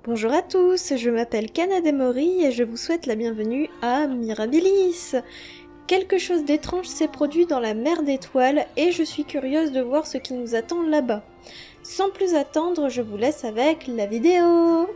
Bonjour à tous, je m'appelle KanadeMori et je vous souhaite la bienvenue à Mirabilis. Quelque chose d'étrange s'est produit dans la mer d'étoiles et je suis curieuse de voir ce qui nous attend là-bas. Sans plus attendre, je vous laisse avec la vidéo.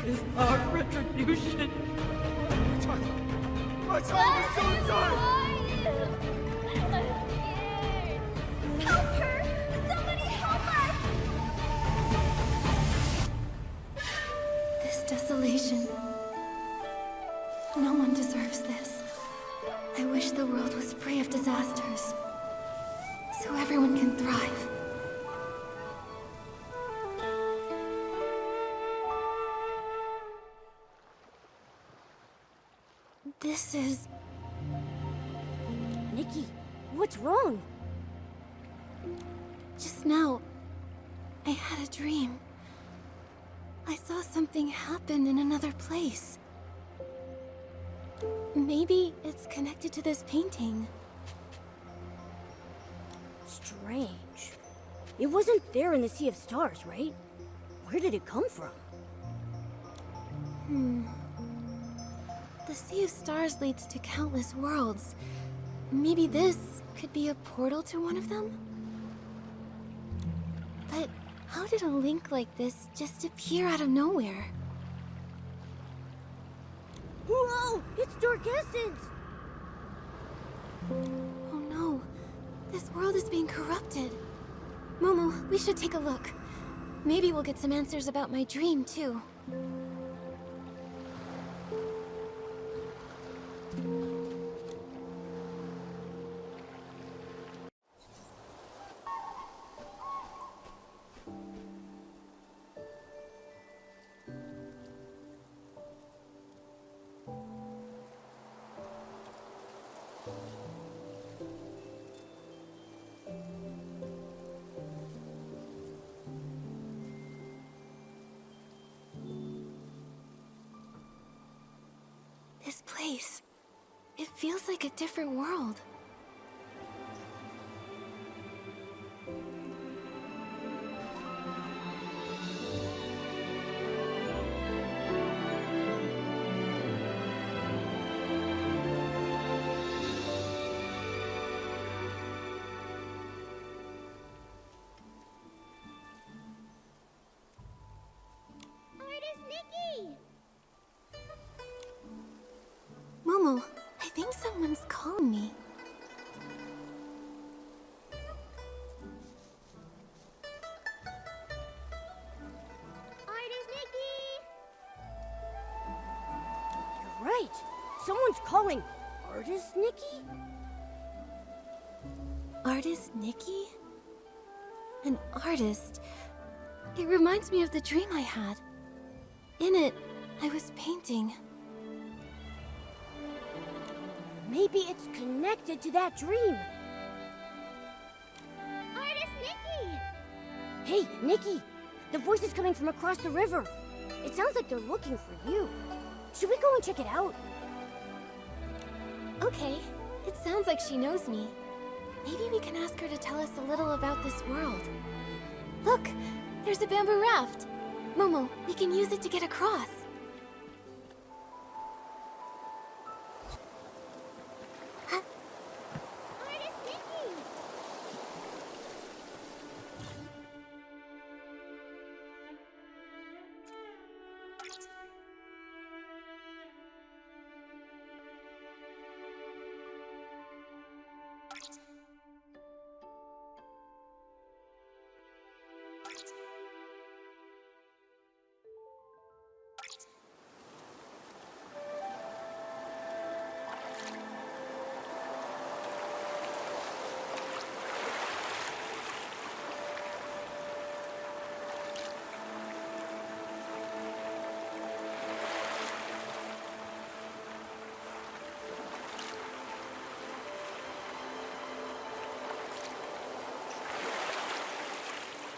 Is our retribution. My child is so inside! Help her! Somebody help us! This desolation. No one deserves this. I wish the world was free of disasters, so everyone can thrive. This is... Nikki, what's wrong? Just now, I had a dream. I saw something happen in another place. Maybe it's connected to this painting. Strange. It wasn't there in the Sea of Stars, right? Where did it come from? The Sea of Stars leads to countless worlds. Maybe this could be a portal to one of them? But how did a link like this just appear out of nowhere? Whoa! It's Dark Essence! Oh no, this world is being corrupted. Momo, we should take a look. Maybe we'll get some answers about my dream, too. This place, it feels like a different world. Artist Nikki! Momo, I think someone's calling me. Artist Nikki! You're right. Someone's calling. Artist Nikki? Artist Nikki? An artist? It reminds me of the dream I had. In it, I was painting. Maybe it's connected to that dream. Artist Nikki! Hey, Nikki! The voice is coming from across the river. It sounds like they're looking for you. Should we go and check it out? Okay, it sounds like she knows me. Maybe we can ask her to tell us a little about this world. Look, there's a bamboo raft. Momo, we can use it to get across. Artist Nikki!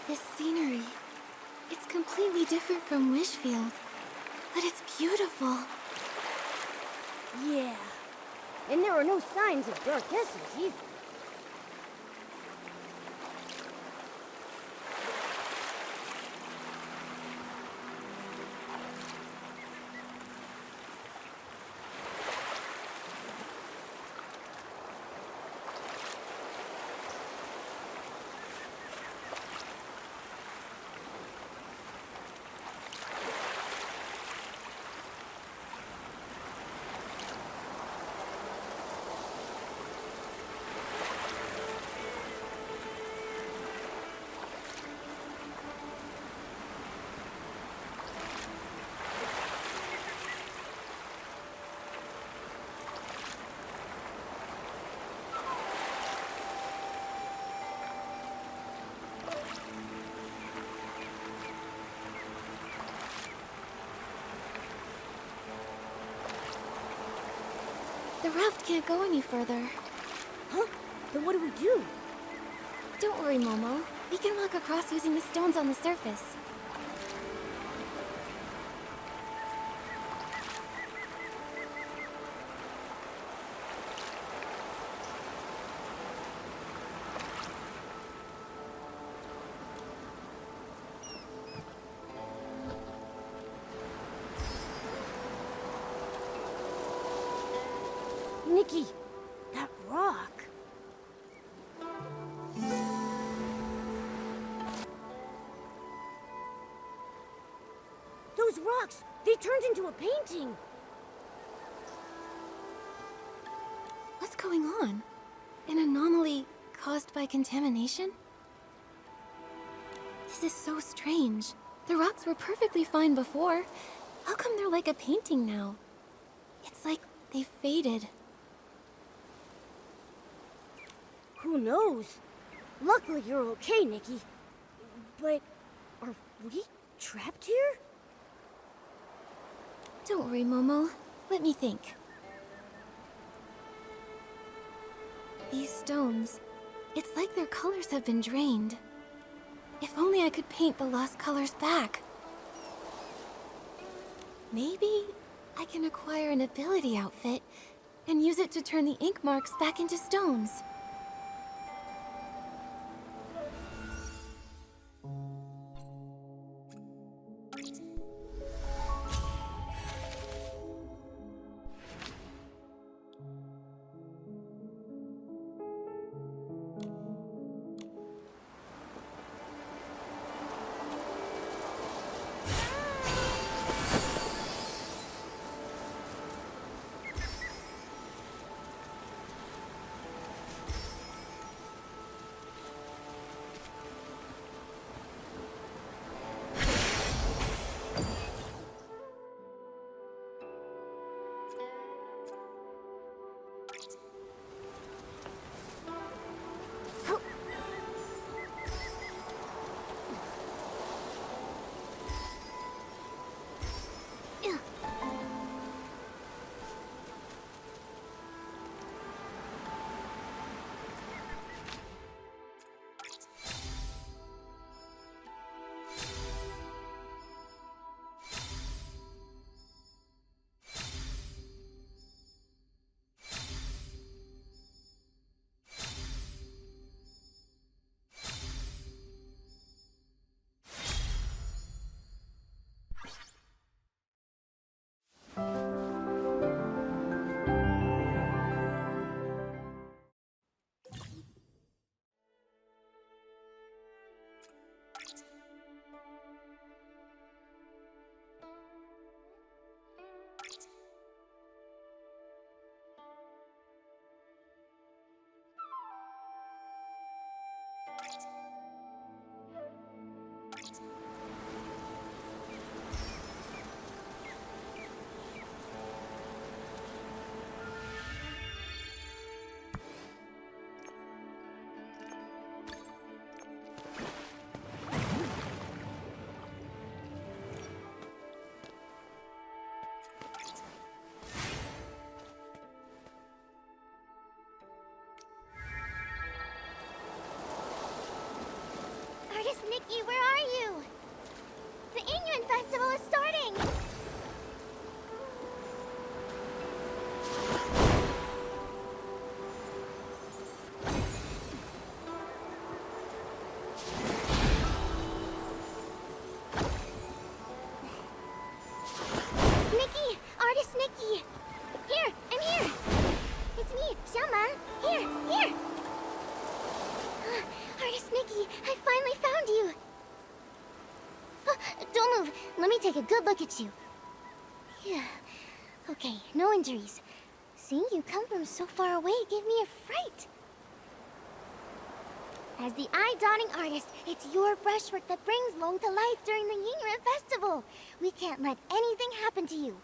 This scenery, it's completely different from Wishfield, but it's beautiful. Yeah. And there are no signs of dark essence either. The raft can't go any further. Huh? Then what do we do? Don't worry, Momo. We can walk across using the stones on the surface. Nikki, that rock. Those rocks, they turned into a painting. What's going on? An anomaly caused by contamination? This is so strange. The rocks were perfectly fine before. How come they're like a painting now? It's like they faded. Who knows? Luckily you're okay, Nikki. But are we trapped here? Don't worry, Momo. Let me think. These stones, it's like their colors have been drained. If only I could paint the lost colors back. Maybe I can acquire an ability outfit and use it to turn the ink marks back into stones. Nikki, where are you? The Inyuan Festival is starting! Nikki! Artist Nikki! Here! I'm here! It's me, Xiaoma! Here! Artist Nikki, I finally found you! Don't move! Let me take a good look at you. Yeah. Okay, no injuries. Seeing you come from so far away gave me a fright. As the eye-dotting artist, it's your brushwork that brings Long to life during the Yingren Festival. We can't let anything happen to you.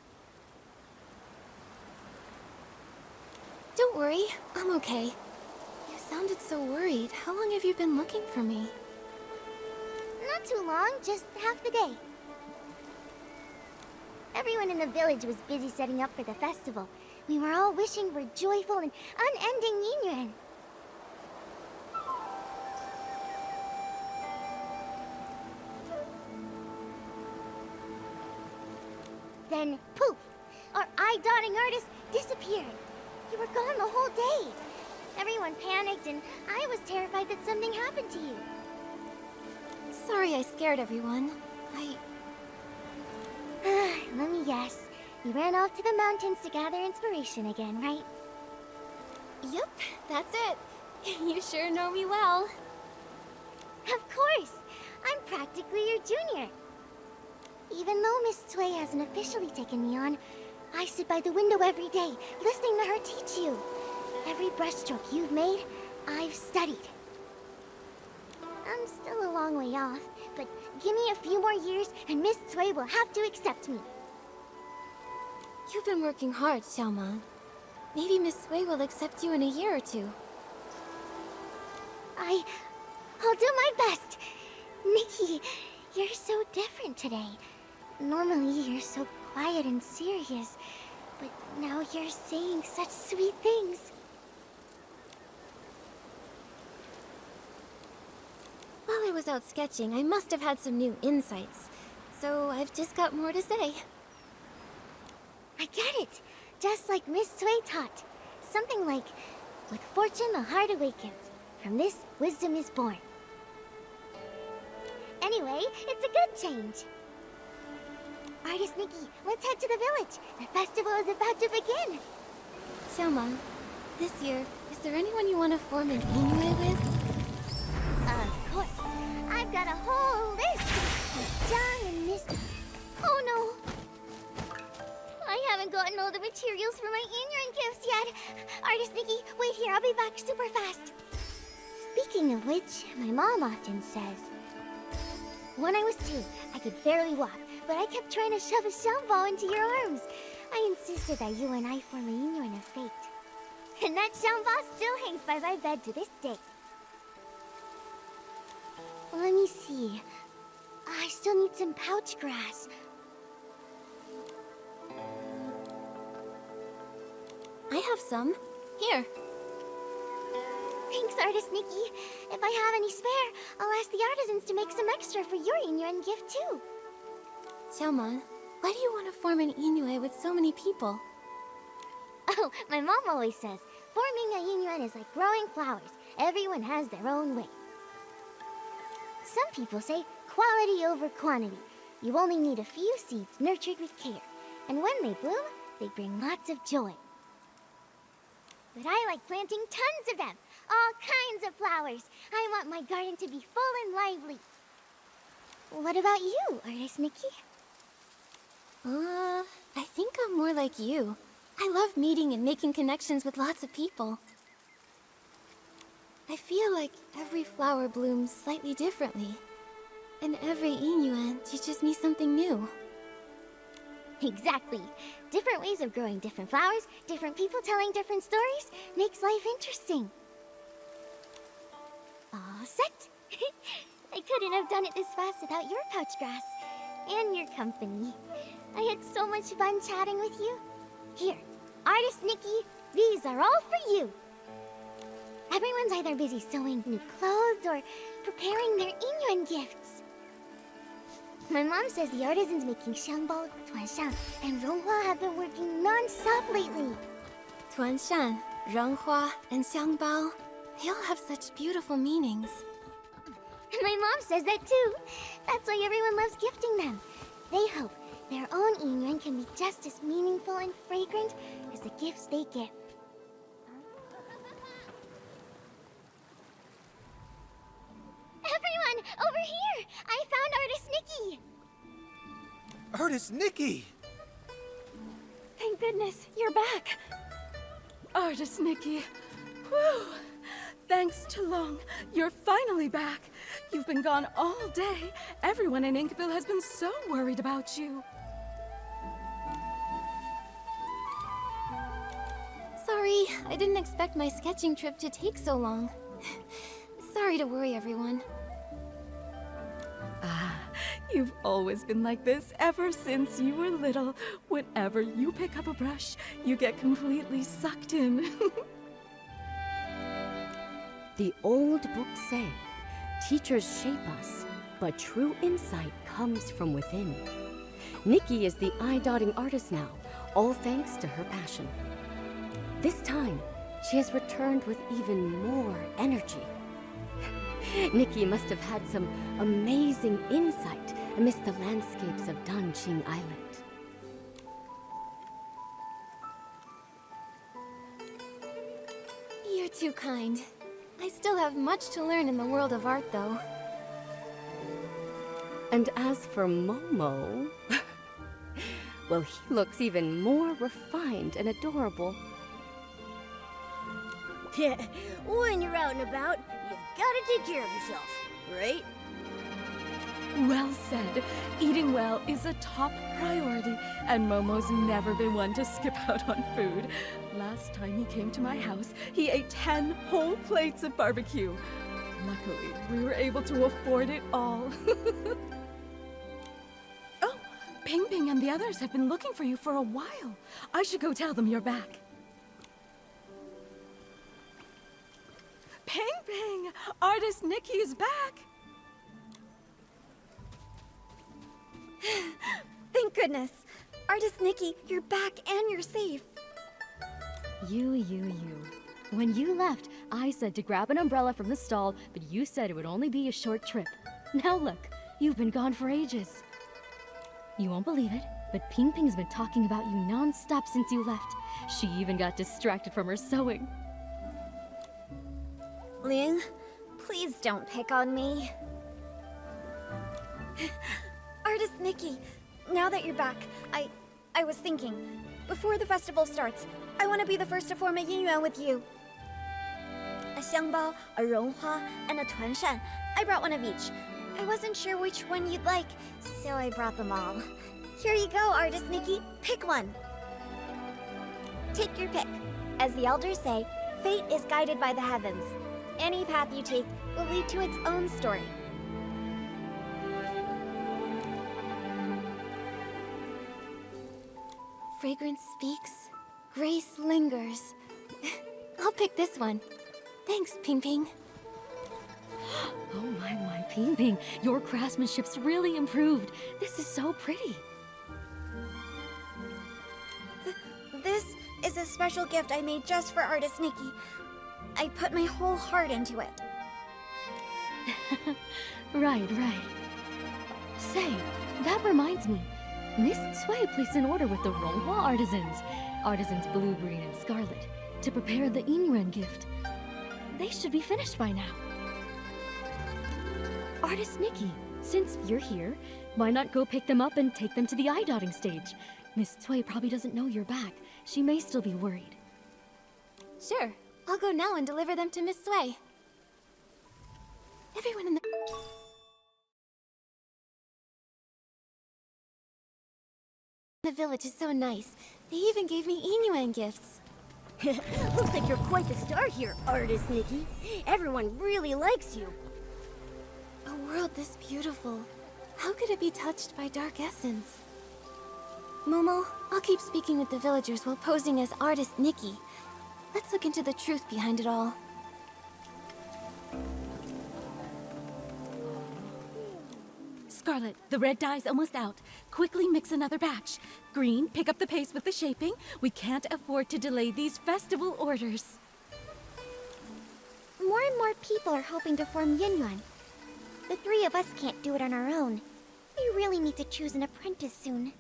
Don't worry, I'm okay. You sounded so worried. How long have you been looking for me? Not too long, just half the day. Everyone in the village was busy setting up for the festival. We were all wishing for joyful and unending Yingren. Then, poof! Our eye-dotting artist disappeared. You were gone the whole day. Everyone panicked and I was terrified that something happened to you. Sorry I scared everyone. Let me guess. You ran off to the mountains to gather inspiration again, right? Yep, that's it. You sure know me well. Of course! I'm practically your junior. Even though Miss Cui hasn't officially taken me on, I sit by the window every day, listening to her teach you. Every brushstroke you've made, I've studied. I'm still a long way off, but give me a few more years and Miss Cui will have to accept me. You've been working hard, Xiaoma. Maybe Miss Sui will accept you in a year or two. I'll do my best. Nikki, you're so different today. Normally you're so quiet and serious, but now you're saying such sweet things. While I was out sketching, I must have had some new insights. So I've just got more to say. I get it. Just like Miss Cui taught. Something like, with fortune the heart awakens. From this, wisdom is born. Anyway, it's a good change. Artist Nikki, let's head to the village. The festival is about to begin. Xiaoma, this year, is there anyone you want to form an Inui with? Of course. I've got a whole list of John and Miss... Oh no! I haven't gotten all the materials for my Inron gifts yet. Artist Nikki, wait here, I'll be back super fast. Speaking of which, my mom often says... When I was 2, I could barely walk, but I kept trying to shove a sound ball into your arms. I insisted that you and I form a Inron of fate. And that sound ball still hangs by my bed to this day. Let me see. I still need some pouch grass. I have some. Here. Thanks, Artist Nikki. If I have any spare, I'll ask the artisans to make some extra for your Inuyuan gift too. Xiaoma, why do you want to form an Inui with so many people? Oh, my mom always says, forming a Inuyuan is like growing flowers. Everyone has their own way. Some people say quality over quantity. You only need a few seeds nurtured with care. And when they bloom, they bring lots of joy. But I like planting tons of them. All kinds of flowers. I want my garden to be full and lively. What about you, Artist Nikki? I think I'm more like you. I love meeting and making connections with lots of people. I feel like every flower blooms slightly differently. And every Inuyuan teaches me something new. Exactly. Different ways of growing different flowers, different people telling different stories, makes life interesting. All set? I couldn't have done it this fast without your pouch grass. And your company. I had so much fun chatting with you. Here, Artist Nikki, these are all for you. Everyone's either busy sewing new clothes or preparing their Inyuan gifts. My mom says the artisans making xiangbao, tuanshan, and ronghua have been working non-stop lately. Tuanshan, renghua, and xiangbao, they all have such beautiful meanings. My mom says that too. That's why everyone loves gifting them. They hope their own Inyuan can be just as meaningful and fragrant as the gifts they give. Everyone, over here! I found Artist Nikki! Artist Nikki! Thank goodness, you're back. Artist Nikki. Whew. Thanks to Long, you're finally back. You've been gone all day. Everyone in Inkville has been so worried about you. Sorry, I didn't expect my sketching trip to take so long. Sorry to worry everyone. You've always been like this ever since you were little. Whenever you pick up a brush, you get completely sucked in. The old books say, teachers shape us, but true insight comes from within. Nikki is the eye-dotting artist now, all thanks to her passion. This time, she has returned with even more energy. Nikki must have had some amazing insight amidst the landscapes of Danqing Island. You're too kind. I still have much to learn in the world of art, though. And as for Momo... well, he looks even more refined and adorable. Yeah, when you're out and about, you've gotta take care of yourself, right? Well said. Eating well is a top priority, and Momo's never been one to skip out on food. Last time he came to my house, he ate 10 whole plates of barbecue. Luckily, we were able to afford it all. Oh, Ping Ping and the others have been looking for you for a while. I should go tell them you're back. Ping Ping! Artist Nikki is back! Thank goodness. Artist Nikki, you're back and you're safe. You. When you left, I said to grab an umbrella from the stall, but you said it would only be a short trip. Now look, you've been gone for ages. You won't believe it, but Ping Ping's been talking about you non-stop since you left. She even got distracted from her sewing. Liang, please don't pick on me. Artist Nikki, now that you're back, I was thinking, before the festival starts, I want to be the first to form a Yinyuan with you. A xiangbao, a ronghua, and a tuanshan. I brought one of each. I wasn't sure which one you'd like, so I brought them all. Here you go, Artist Nikki. Pick one. Take your pick. As the elders say, fate is guided by the heavens. Any path you take will lead to its own story. Fragrance speaks, grace lingers. I'll pick this one. Thanks, Ping Ping. Oh my, Ping Ping, your craftsmanship's really improved. This is so pretty. This is a special gift I made just for Artist Nikki. I put my whole heart into it. Right. Say, that reminds me. Miss Sui placed an order with the Ronghua artisans blue, green, and scarlet, to prepare the Inyuan gift. They should be finished by now. Artist Nikki, since you're here, why not go pick them up and take them to the eye-dotting stage? Miss Sui probably doesn't know you're back. She may still be worried. Sure, I'll go now and deliver them to Miss Sui. Everyone in the village is so nice. They even gave me Inyuan gifts. Looks like you're quite the star here, Artist Nikki. Everyone really likes you. A world this beautiful. How could it be touched by dark essence? Momo, I'll keep speaking with the villagers while posing as Artist Nikki. Let's look into the truth behind it all. Scarlet, the red dye's almost out. Quickly mix another batch. Green, pick up the pace with the shaping. We can't afford to delay these festival orders. More and more people are hoping to form Yunyuan. The three of us can't do it on our own. We really need to choose an apprentice soon.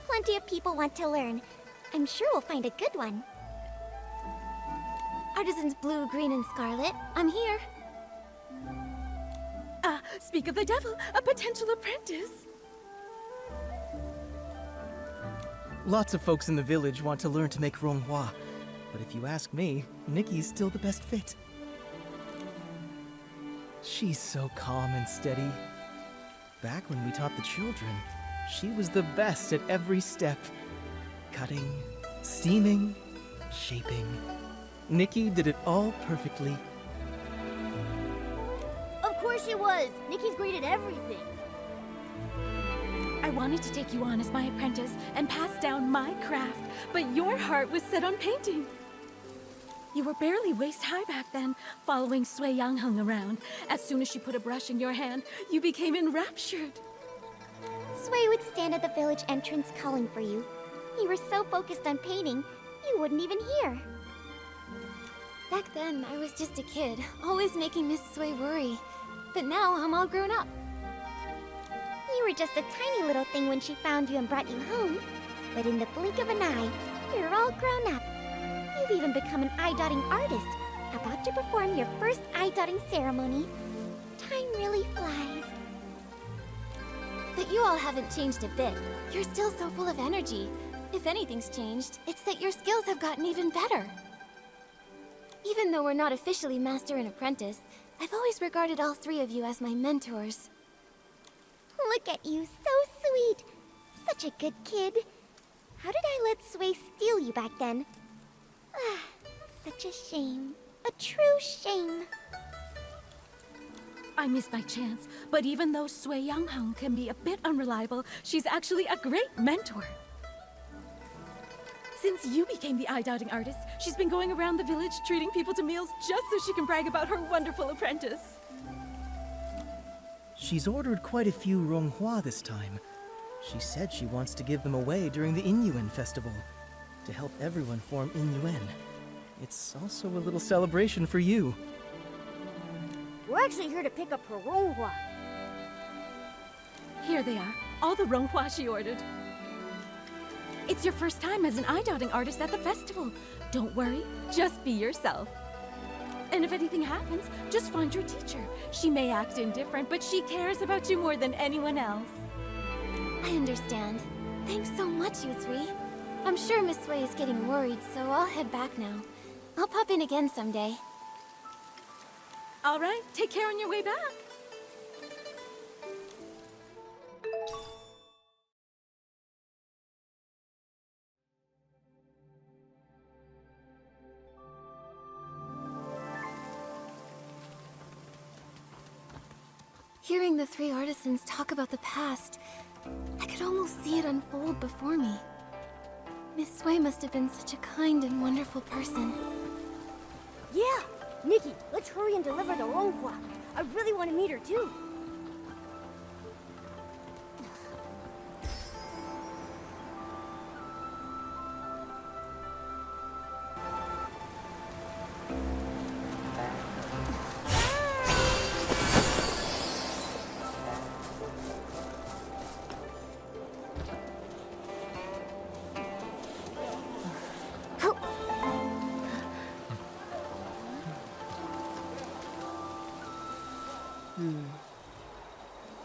Plenty of people want to learn. I'm sure we'll find a good one. Artisans Blue, Green, and Scarlet, I'm here. Speak of the devil, a potential apprentice. Lots of folks in the village want to learn to make ronghua, but if you ask me, Nikki's still the best fit. She's so calm and steady. Back when we taught the children, she was the best at every step. Cutting, steaming, shaping. Nikki did it all perfectly. Of course she was. Nikki's great at everything. I wanted to take you on as my apprentice and pass down my craft, but your heart was set on painting. You were barely waist-high back then, following Sui Yangheng around. As soon as she put a brush in your hand, you became enraptured. Sui would stand at the village entrance calling for you. You were so focused on painting, you wouldn't even hear. Back then, I was just a kid, always making Miss Sui worry. But now, I'm all grown up. You were just a tiny little thing when she found you and brought you home. But in the blink of an eye, you're all grown up. You've even become an eye-dotting artist, about to perform your first eye-dotting ceremony. Time really flies. But you all haven't changed a bit. You're still so full of energy. If anything's changed, it's that your skills have gotten even better. Even though we're not officially master and apprentice, I've always regarded all three of you as my mentors. Look at you, so sweet. Such a good kid. How did I let Sui steal you back then? Ah, such a shame. A true shame. I missed my chance, but even though Sui Yangheng can be a bit unreliable, she's actually a great mentor. Since you became the eye-dotting artist, she's been going around the village treating people to meals just so she can brag about her wonderful apprentice. She's ordered quite a few ronghua this time. She said she wants to give them away during the Inyuan festival, to help everyone form Inyuan. It's also a little celebration for you. We're actually here to pick up her ronghua. Here they are, all the ronghua she ordered. It's your first time as an eye-dotting artist at the festival. Don't worry, just be yourself. And if anything happens, just find your teacher. She may act indifferent, but she cares about you more than anyone else. I understand. Thanks so much, you three. I'm sure Miss Sui is getting worried, so I'll head back now. I'll pop in again someday. All right, take care on your way back. Hearing the three artisans talk about the past, I could almost see it unfold before me. Miss Sui must have been such a kind and wonderful person. Yeah! Nikki, let's hurry and deliver the ronghua. I really want to meet her too.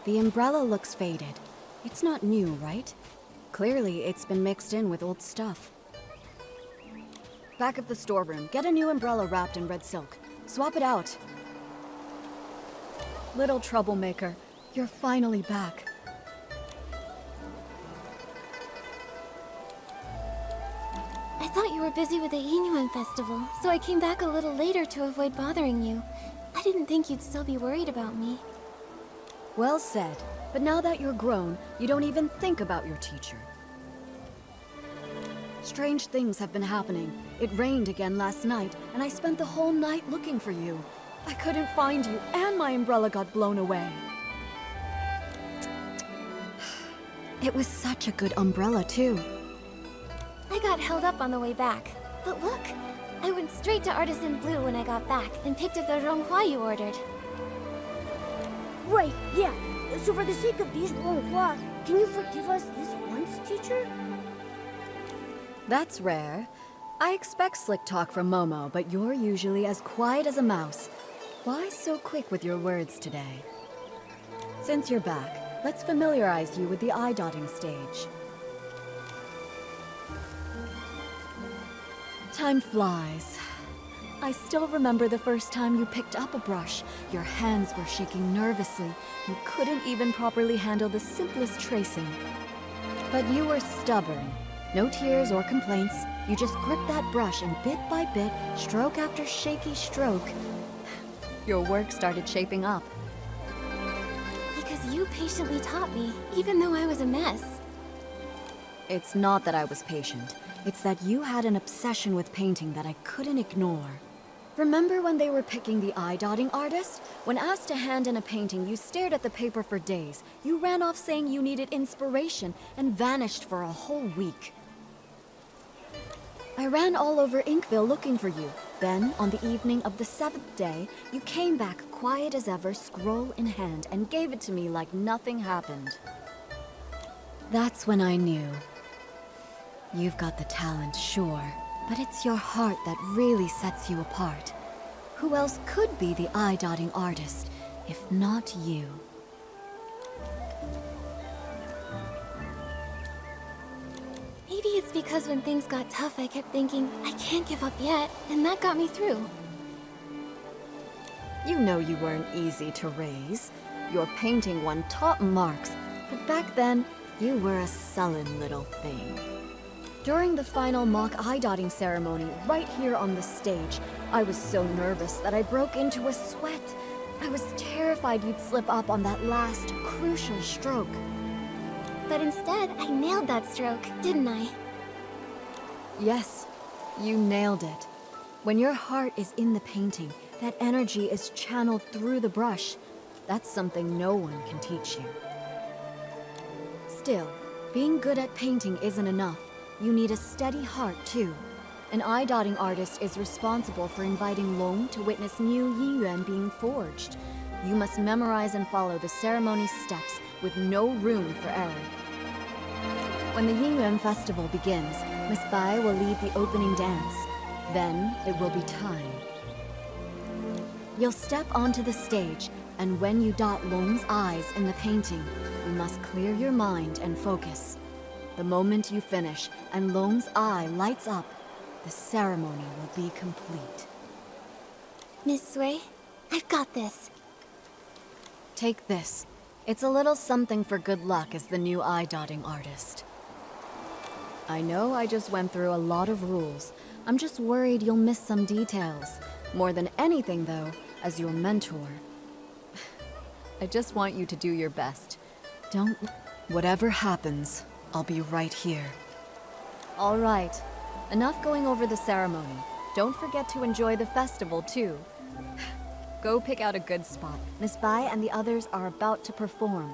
The umbrella looks faded. It's not new, right? Clearly, it's been mixed in with old stuff. Back of the storeroom, get a new umbrella wrapped in red silk. Swap it out. Little troublemaker, you're finally back. I thought you were busy with the Inyuan festival, so I came back a little later to avoid bothering you. I didn't think you'd still be worried about me. Well said. But now that you're grown, you don't even think about your teacher. Strange things have been happening. It rained again last night, and I spent the whole night looking for you. I couldn't find you, and my umbrella got blown away. It was such a good umbrella, too. I got held up on the way back. But look, I went straight to Artisan Blue when I got back and picked up the Ronghua you ordered. Right, yeah. So for the sake of these Ronghua, can you forgive us this once, teacher? That's rare. I expect slick talk from Momo, but you're usually as quiet as a mouse. Why so quick with your words today? Since you're back, let's familiarize you with the eye-dotting stage. Time flies. I still remember the first time you picked up a brush. Your hands were shaking nervously. You couldn't even properly handle the simplest tracing. But you were stubborn. No tears or complaints. You just gripped that brush and bit by bit, stroke after shaky stroke, your work started shaping up. Because you patiently taught me, even though I was a mess. It's not that I was patient. It's that you had an obsession with painting that I couldn't ignore. Remember when they were picking the eye-dotting artist? When asked to hand in a painting, you stared at the paper for days. You ran off saying you needed inspiration and vanished for a whole week. I ran all over Inkville looking for you. Then, on the evening of the 7th day, you came back quiet as ever, scroll in hand, and gave it to me like nothing happened. That's when I knew. You've got the talent, sure, but it's your heart that really sets you apart. Who else could be the eye-dotting artist, if not you? Maybe it's because when things got tough, I kept thinking, I can't give up yet, and that got me through. You know you weren't easy to raise. Your painting won top marks, but back then, you were a sullen little thing. During the final mock eye-dotting ceremony, right here on the stage, I was so nervous that I broke into a sweat. I was terrified you'd slip up on that last, crucial stroke. But instead, I nailed that stroke, didn't I? Yes, you nailed it. When your heart is in the painting, that energy is channeled through the brush. That's something no one can teach you. Still, being good at painting isn't enough. You need a steady heart, too. An eye-dotting artist is responsible for inviting Long to witness new Yiyuan being forged. You must memorize and follow the ceremony steps with no room for error. When the Yiyuan festival begins, Miss Bai will lead the opening dance. Then it will be time. You'll step onto the stage, and when you dot Long's eyes in the painting, you must clear your mind and focus. The moment you finish and Long's eye lights up, the ceremony will be complete. Miss Sui, I've got this. Take this. It's a little something for good luck as the new eye-dotting artist. I know I just went through a lot of rules. I'm just worried you'll miss some details. More than anything, though, as your mentor. I just want you to do your best. Don't... Whatever happens, I'll be right here. All right. Enough going over the ceremony. Don't forget to enjoy the festival, too. Go pick out a good spot. Miss Bai and the others are about to perform.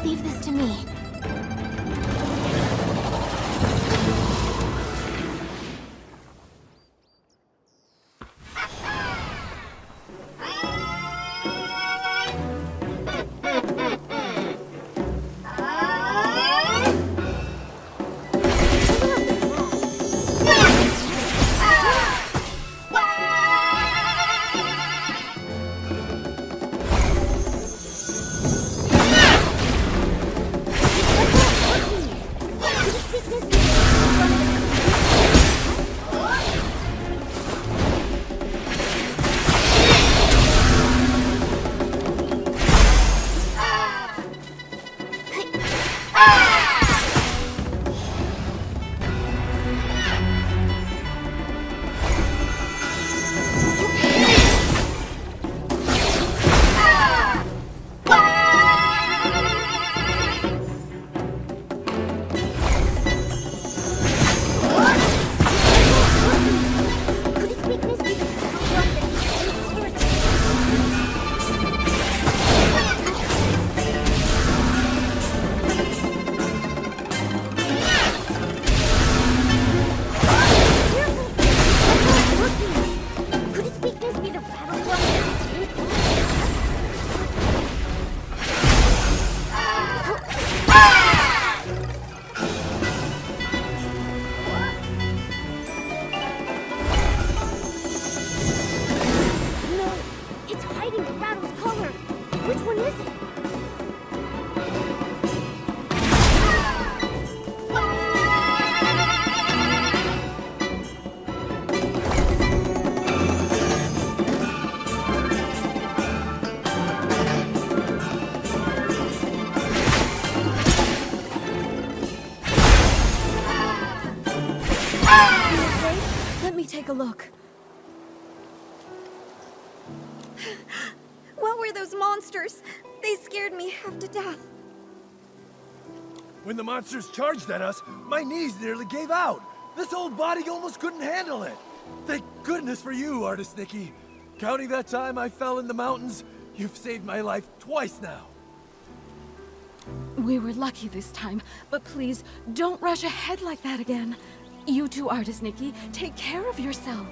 Leave this to me. Take a look. What were those monsters? They scared me half to death. When the monsters charged at us, my knees nearly gave out. This old body almost couldn't handle it. Thank goodness for you, Artist Nikki. Counting that time I fell in the mountains, you've saved my life twice now. We were lucky this time, but please, don't rush ahead like that again. You too, Artist Nikki. Take care of yourself.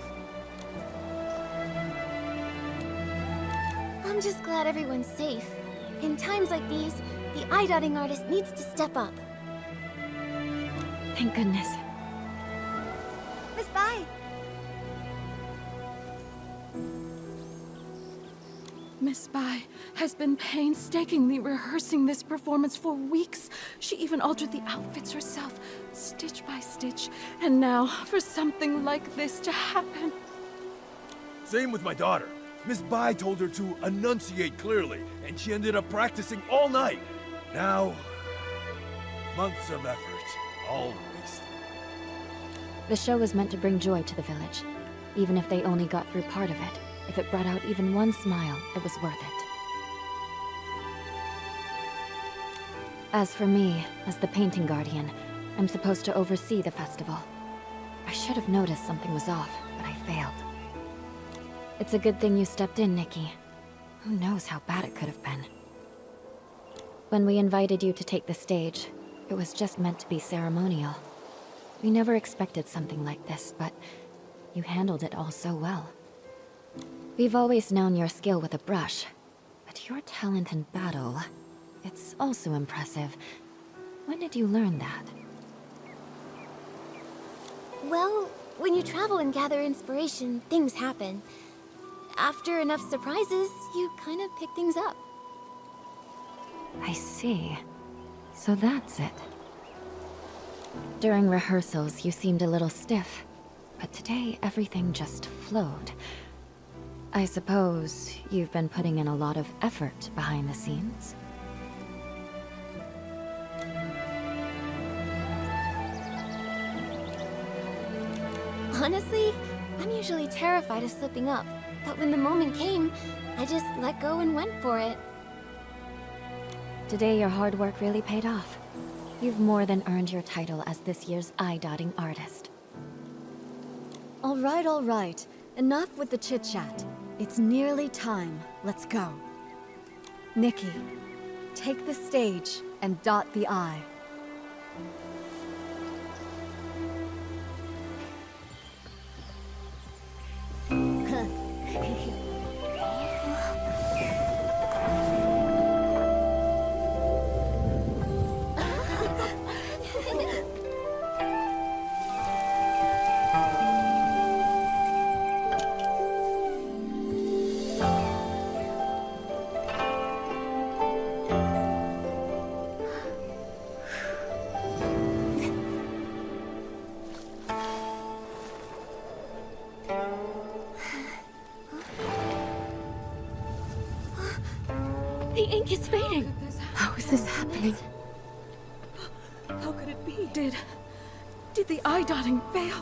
I'm just glad everyone's safe. In times like these, the eye-dotting artist needs to step up. Thank goodness. Miss Bai! Miss Bai has been painstakingly rehearsing this performance for weeks. She even altered the outfits herself, stitch by stitch. And now, for something like this to happen. Same with my daughter. Miss Bai told her to enunciate clearly, and she ended up practicing all night. Now, months of effort, all wasted. The show was meant to bring joy to the village. Even if they only got through part of it, if it brought out even one smile, it was worth it. As for me, as the painting guardian, I'm supposed to oversee the festival. I should have noticed something was off, but I failed. It's a good thing you stepped in, Nikki. Who knows how bad it could have been. When we invited you to take the stage, it was just meant to be ceremonial. We never expected something like this, but you handled it all so well. We've always known your skill with a brush, but your talent in battle, it's also impressive. When did you learn that? Well, when you travel and gather inspiration, things happen. After enough surprises, you kind of pick things up. I see. So that's it. During rehearsals, you seemed a little stiff, but today everything just flowed. I suppose you've been putting in a lot of effort behind the scenes? Honestly, I'm usually terrified of slipping up, but when the moment came, I just let go and went for it. Today your hard work really paid off. You've more than earned your title as this year's eye-dotting artist. All right. Enough with the chit-chat. It's nearly time. Let's go. Nikki, take the stage and dot the I. The ink is fading. How is this happening? How could it be? Did the eye dotting fail?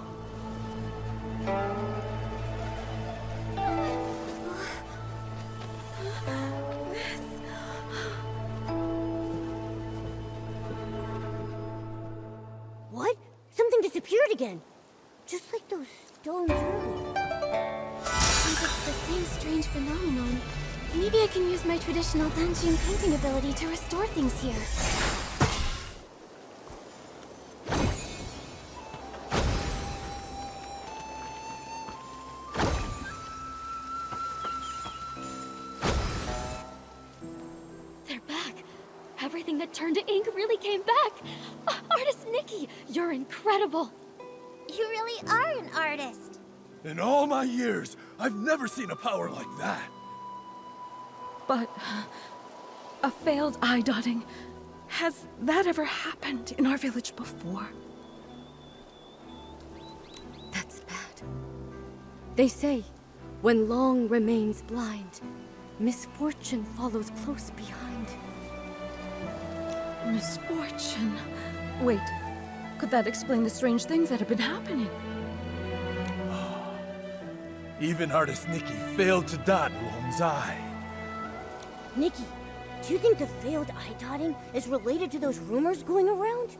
What? Something disappeared again. Just like those stones earlier. Since it's the same strange phenomenon, maybe I can use my traditional Danjin printing ability to restore things here. They're back. Everything that turned to ink really came back. Artist Nikki, you're incredible. You really are an artist. In all my years, I've never seen a power like that. But a failed eye dotting. Has that ever happened in our village before? That's bad. They say, when long remains blind, misfortune follows close behind. Misfortune. Wait, could that explain the strange things that have been happening? Even artist Nikki failed to dot Long's eye. Nikki, do you think the failed eye dotting is related to those rumors going around?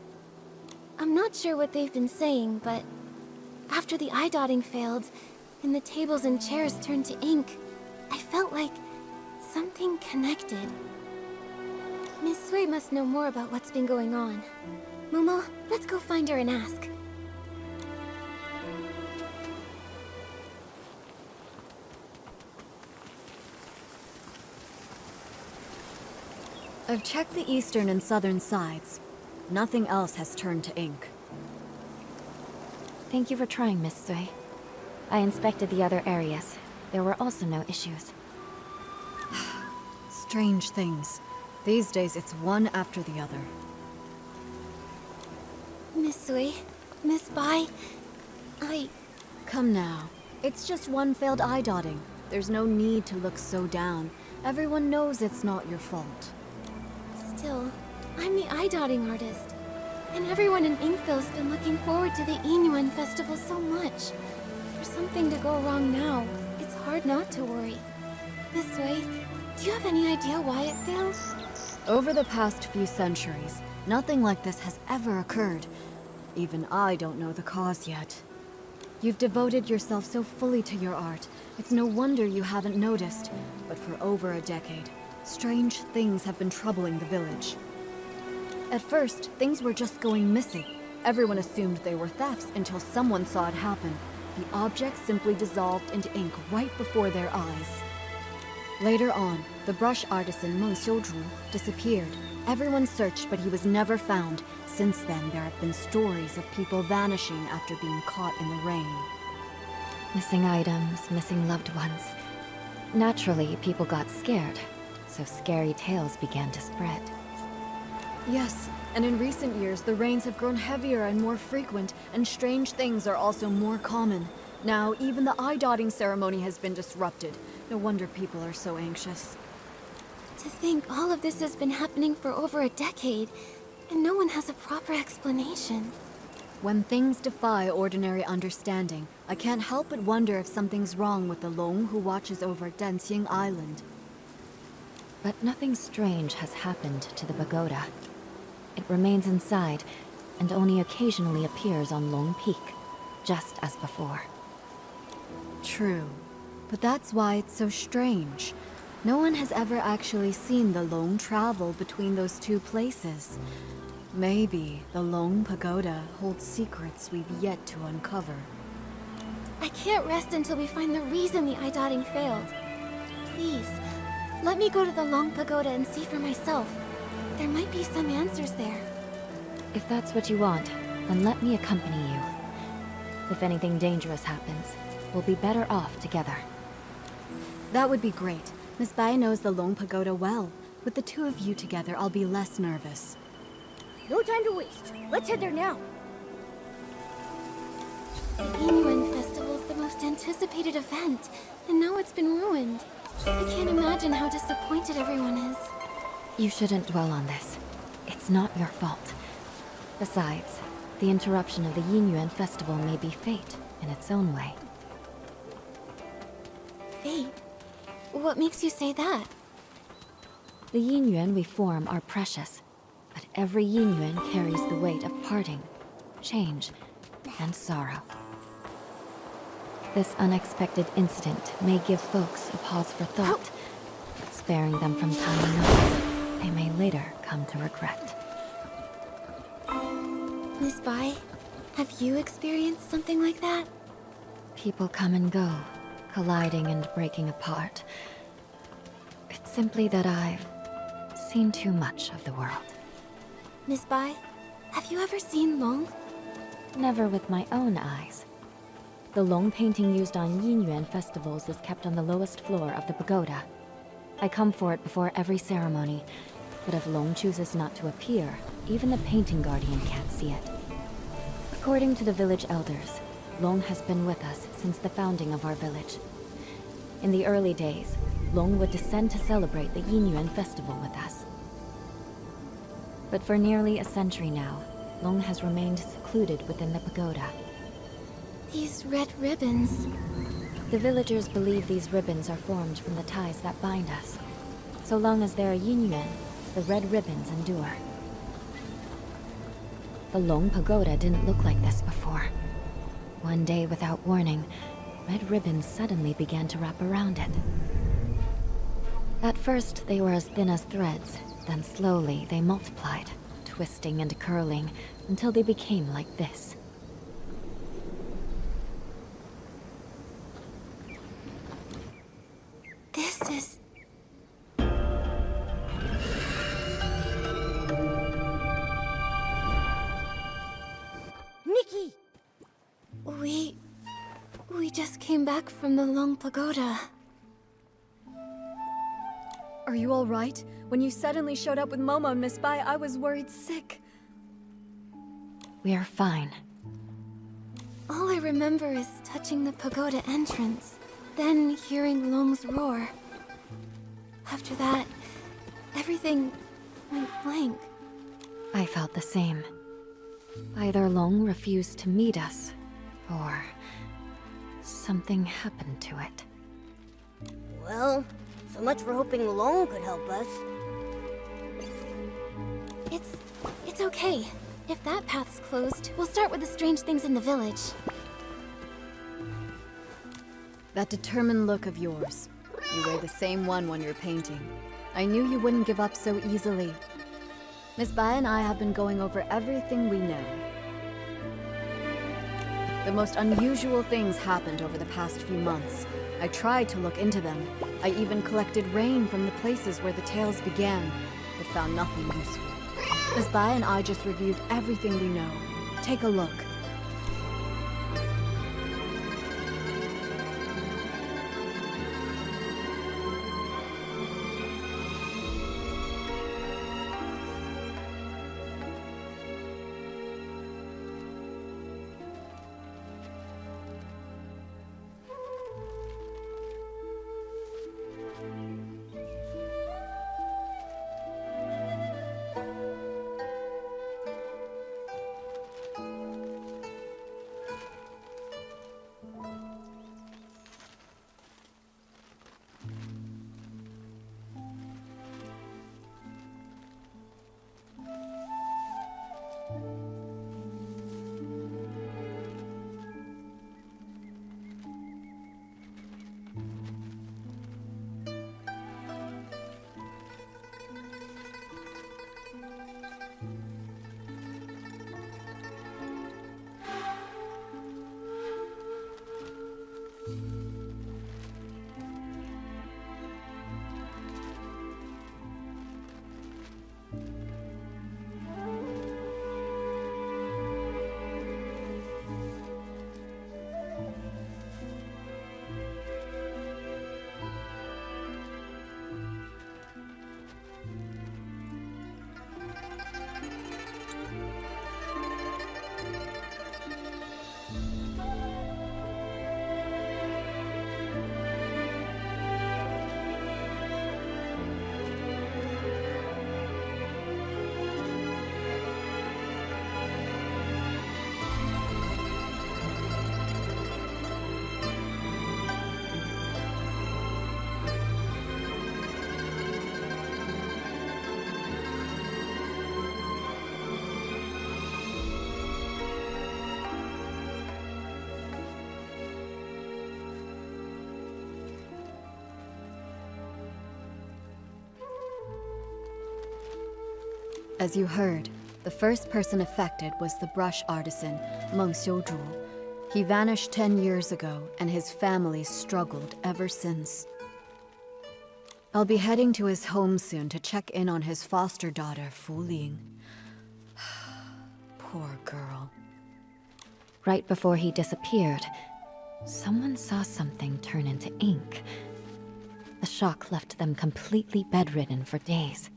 I'm not sure what they've been saying, but after the eye dotting failed, and the tables and chairs turned to ink, I felt like something connected. Miss Sui must know more about what's been going on. Momo, let's go find her and ask. I've checked the eastern and southern sides. Nothing else has turned to ink. Thank you for trying, Miss Sui. I inspected the other areas. There were also no issues. Strange things. These days it's one after the other. Miss Sui, Miss Bai, Come now. It's just one failed eye dotting. There's no need to look so down. Everyone knows it's not your fault. Still, I'm the eye dotting artist. And everyone in Inkville's been looking forward to the Inyuan festival so much. For something to go wrong now, it's hard not to worry. Miss Sui, do you have any idea why it failed? Over the past few centuries, nothing like this has ever occurred. Even I don't know the cause yet. You've devoted yourself so fully to your art, it's no wonder you haven't noticed. But for over a decade, strange things have been troubling the village. At first, things were just going missing. Everyone assumed they were thefts until someone saw it happen. The objects simply dissolved into ink right before their eyes. Later on, the brush artisan Meng Xiuzhu disappeared. Everyone searched, but he was never found. Since then, there have been stories of people vanishing after being caught in the rain. Missing items, missing loved ones. Naturally, people got scared, so scary tales began to spread. Yes, and in recent years, the rains have grown heavier and more frequent, and strange things are also more common. Now, even the eye-dotting ceremony has been disrupted. No wonder people are so anxious. To think all of this has been happening for over a decade, and no one has a proper explanation. When things defy ordinary understanding, I can't help but wonder if something's wrong with the Long who watches over Danxing Island. But nothing strange has happened to the pagoda. It remains inside, and only occasionally appears on Long Peak, just as before. True. But that's why it's so strange. No one has ever actually seen the Long travel between those two places. Maybe the Long Pagoda holds secrets we've yet to uncover. I can't rest until we find the reason the eye-dotting failed. Please, let me go to the Long Pagoda and see for myself. There might be some answers there. If that's what you want, then let me accompany you. If anything dangerous happens, we'll be better off together. That would be great. Miss Bai knows the Long Pagoda well. With the two of you together, I'll be less nervous. No time to waste. Let's head there now. The Bienvenue Festival's the most anticipated event, and now it's been ruined. I can't imagine how disappointed everyone is. You shouldn't dwell on this. It's not your fault. Besides, the interruption of the Bienvenue Festival may be fate in its own way. Fate? What makes you say that? The Bienvenue we form are precious, but every Bienvenue carries the weight of parting, change, and sorrow. This unexpected incident may give folks a pause for thought, sparing them from tiny notes they may later come to regret. Miss Bai, have you experienced something like that? People come and go, colliding and breaking apart. It's simply that I've seen too much of the world. Miss Bai, have you ever seen Long? Never with my own eyes. The Long painting used on Bienvenue festivals is kept on the lowest floor of the pagoda. I come for it before every ceremony, but if Long chooses not to appear, even the painting guardian can't see it. According to the village elders, Long has been with us since the founding of our village. In the early days, Long would descend to celebrate the Bienvenue festival with us. But for nearly a century now, Long has remained secluded within the pagoda. These red ribbons... The villagers believe these ribbons are formed from the ties that bind us. So long as there are Bienvenue, the red ribbons endure. The Long Pagoda didn't look like this before. One day, without warning, red ribbons suddenly began to wrap around it. At first, they were as thin as threads, then slowly they multiplied, twisting and curling, until they became like this. This is... Nikki! We just came back from the Long Pagoda. Are you all right? When you suddenly showed up with Momo and Miss Bai, I was worried sick. We are fine. All I remember is touching the pagoda entrance, then hearing Long's roar. After that, everything went blank. I felt the same. Either Long refused to meet us, or something happened to it. Well, so much for hoping Long could help us. It's okay. If that path's closed, we'll start with the strange things in the village. That determined look of yours. You wear the same one when you're painting. I knew you wouldn't give up so easily. Miss Bai and I have been going over everything we know. The most unusual things happened over the past few months. I tried to look into them. I even collected rain from the places where the tales began, but found nothing useful. Miss Bai and I just reviewed everything we know. Take a look. As you heard, the first person affected was the brush artisan, Meng Xiuzhu. He vanished 10 years ago, and his family struggled ever since. I'll be heading to his home soon to check in on his foster daughter, Fu Ling. Poor girl. Right before he disappeared, someone saw something turn into ink. The shock left them completely bedridden for days.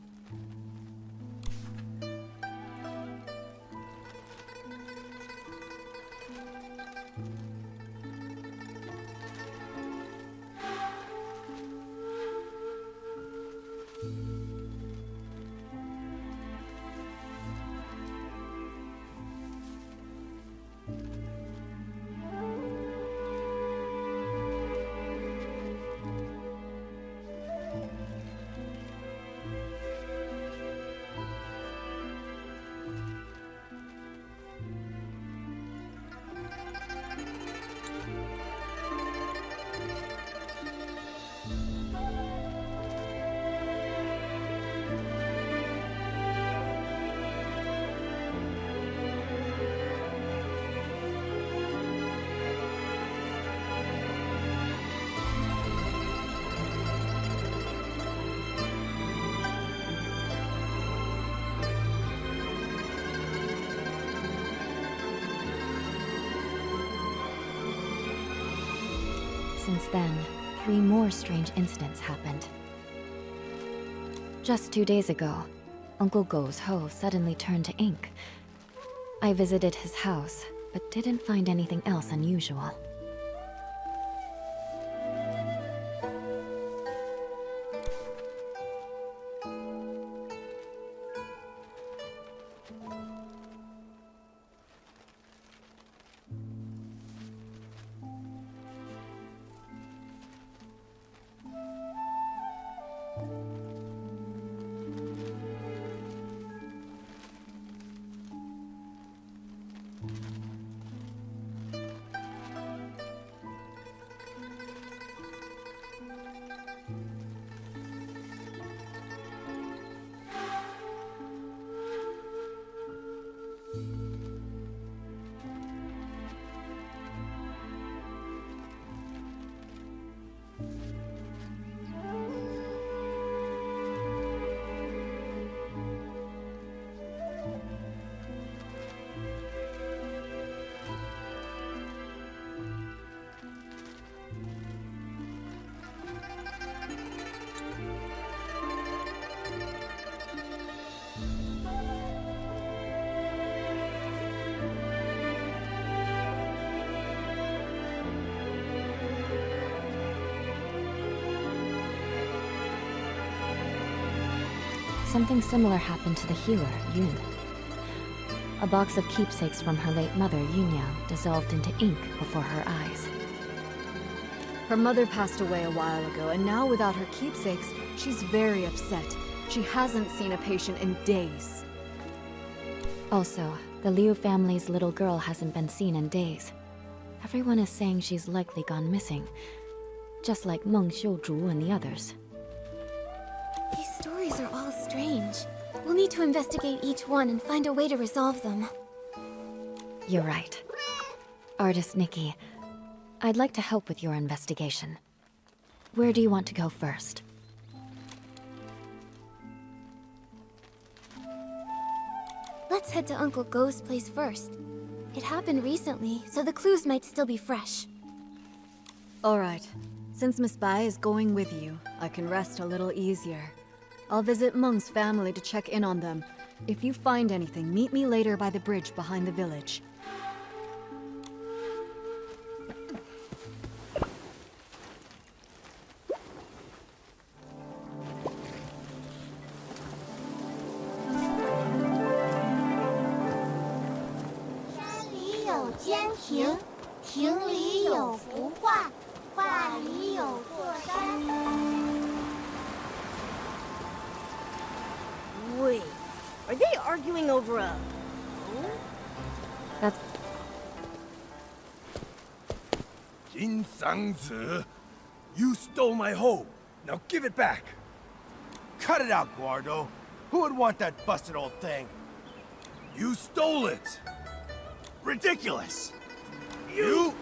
Since then, 3 more strange incidents happened. Just 2 days ago, Uncle Go's hoe suddenly turned to ink. I visited his house, but didn't find anything else unusual. Something similar happened to the healer, Yun. A box of keepsakes from her late mother, Yunyang, dissolved into ink before her eyes. Her mother passed away a while ago, and now without her keepsakes, she's very upset. She hasn't seen a patient in days. Also, the Liu family's little girl hasn't been seen in days. Everyone is saying she's likely gone missing, just like Meng Xiuzhu and the others. These stories are all strange. We'll need to investigate each one and find a way to resolve them. You're right. Artist Nikki, I'd like to help with your investigation. Where do you want to go first? Let's head to Uncle Go's place first. It happened recently, so the clues might still be fresh. Alright. Since Miss Bai is going with you, I can rest a little easier. I'll visit Meng's family to check in on them. If you find anything, meet me later by the bridge behind the village. Wait, are they arguing over a... That's... Jin Sang-zi, you stole my hoe. Now give it back. Cut it out, Guardo. Who would want that busted old thing? You stole it! Ridiculous! You?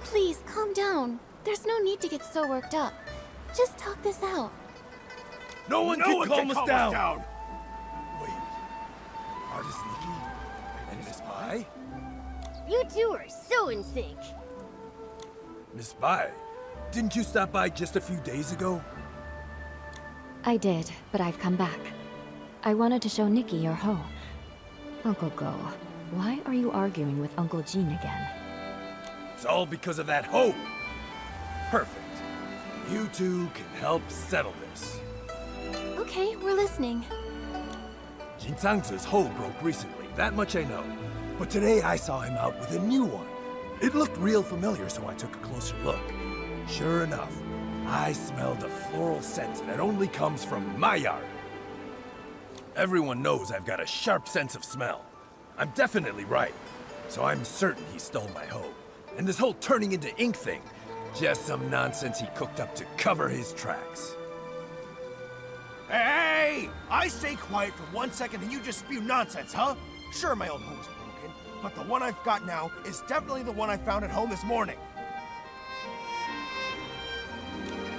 Please, calm down. There's no need to get so worked up. Just talk this out. No one can calm us down! Wait. Artist Nikki? And Miss Bai? You two are so in sync. Miss Bai, didn't you stop by just a few days ago? I did, but I've come back. I wanted to show Nikki your hoe. Uncle Go, why are you arguing with Uncle Jean again? It's all because of that hoe! Perfect. You two can help settle this. Okay, we're listening. Jin Zhangzi's hoe broke recently, that much I know. But today I saw him out with a new one. It looked real familiar, so I took a closer look. Sure enough, I smelled a floral scent that only comes from my yard. Everyone knows I've got a sharp sense of smell. I'm definitely right, so I'm certain he stole my hoe. And this whole turning into ink thing, just some nonsense he cooked up to cover his tracks. Hey! I stay quiet for 1 second and you just spew nonsense, huh? Sure, my old hoe was broken, but the one I've got now is definitely the one I found at home this morning.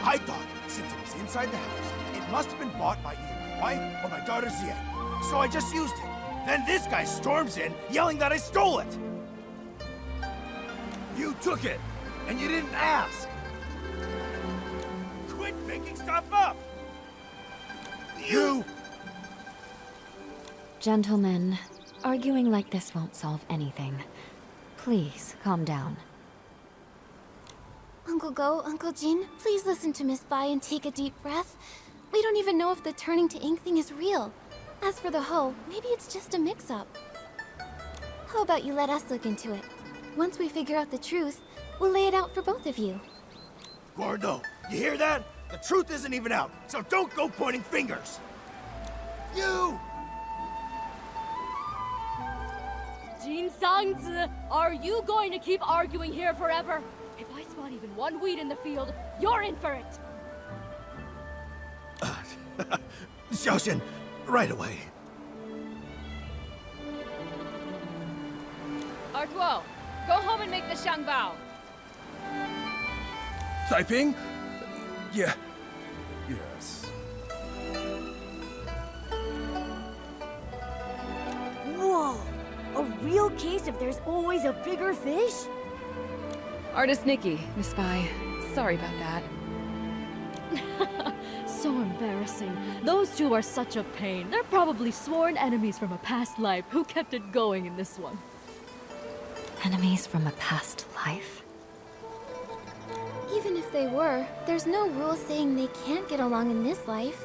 I thought, since it was inside the house, it must have been bought by either my wife or my daughter Zia. So I just used it. Then this guy storms in, yelling that I stole it! You took it, and you didn't ask! Quit making stuff up! You! Gentlemen, arguing like this won't solve anything. Please, calm down. Uncle Go, Uncle Jin, please listen to Miss Bai and take a deep breath. We don't even know if the turning to ink thing is real. As for the hoe, maybe it's just a mix-up. How about you let us look into it? Once we figure out the truth, we'll lay it out for both of you. Gordo, you hear that? The truth isn't even out, so don't go pointing fingers! You! Jin Sangzi, are you going to keep arguing here forever? If I spot even one weed in the field, you're in for it! Xiaoxian, right away. Artuo, go home and make the Shangbao. Taiping? Yeah. Yes. Whoa! A real case of there's always a bigger fish? Artist Nikki, Miss Bai. Sorry about that. So embarrassing. Those two are such a pain. They're probably sworn enemies from a past life who kept it going in this one. Enemies from a past life? Even if they were, there's no rule saying they can't get along in this life.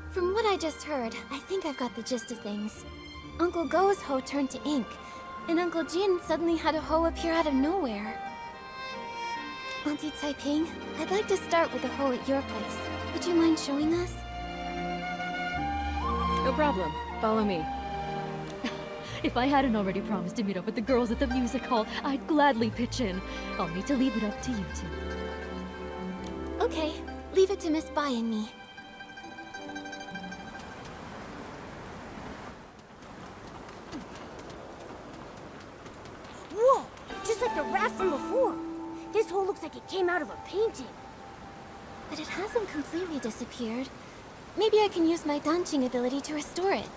From what I just heard, I think I've got the gist of things. Uncle Go's hoe turned to ink, and Uncle Jin suddenly had a hoe appear out of nowhere. Auntie Taiping, I'd like to start with the hoe at your place. Would you mind showing us? No problem. Follow me. If I hadn't already promised to meet up with the girls at the music hall, I'd gladly pitch in. I'll need to leave it up to you two. Okay, leave it to Miss Bai and me. Whoa! Just like the rat from before. This hole looks like it came out of a painting. But it hasn't completely disappeared. Maybe I can use my dancing ability to restore it.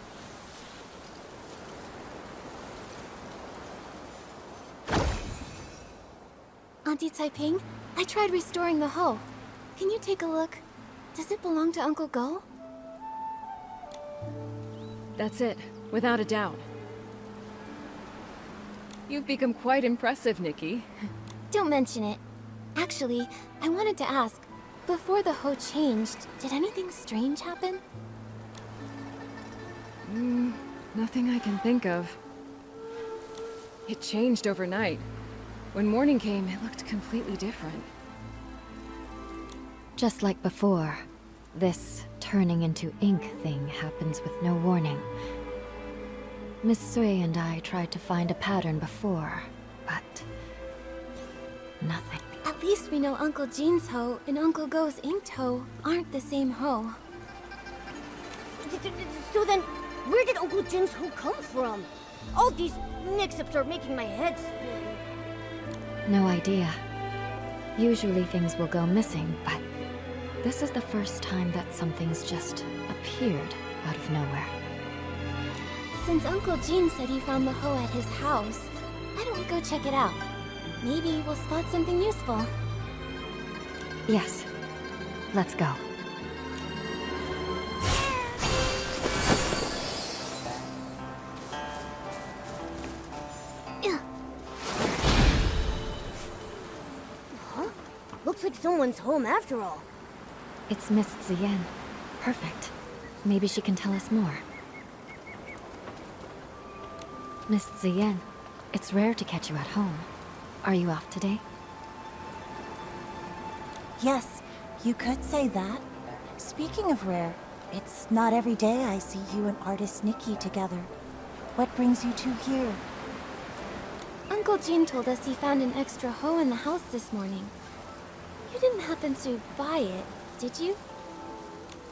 Auntie Taiping, I tried restoring the hoe. Can you take a look? Does it belong to Uncle Go? That's it, without a doubt. You've become quite impressive, Nikki. Don't mention it. Actually, I wanted to ask, before the hoe changed, did anything strange happen? Nothing I can think of. It changed overnight. When morning came, it looked completely different. Just like before, this turning into ink thing happens with no warning. Miss Sui and I tried to find a pattern before, but nothing. At least we know Uncle Jin's hoe and Uncle Go's inked hoe aren't the same hoe. So then, where did Uncle Jin's hoe come from? All these mix-ups are making my head spin. No idea. Usually things will go missing, but this is the first time that something's just appeared out of nowhere. Since Uncle Jin said he found the hoe at his house, why don't we go check it out? Maybe we'll spot something useful. Yes. Let's go. Huh? Looks like someone's home after all. It's Miss Ziyan. Perfect. Maybe she can tell us more. Miss Ziyan, it's rare to catch you at home. Are you off today? Yes, you could say that. Speaking of rare, it's not every day I see you and artist Nikki together. What brings you two here? Uncle Jin told us he found an extra hoe in the house this morning. You didn't happen to buy it, did you?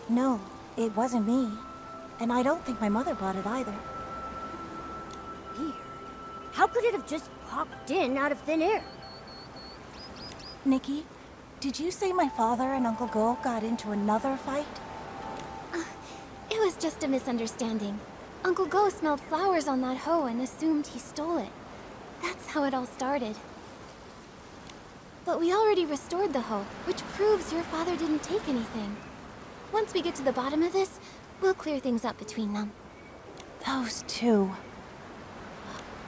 No, it wasn't me. And I don't think my mother bought it either. Weird. How could it have just popped in out of thin air? Nikki, did you say my father and Uncle Go got into another fight? It was just a misunderstanding. Uncle Go smelled flowers on that hoe and assumed he stole it. That's how it all started. But we already restored the hoe, which proves your father didn't take anything. Once we get to the bottom of this, we'll clear things up between them. Those two.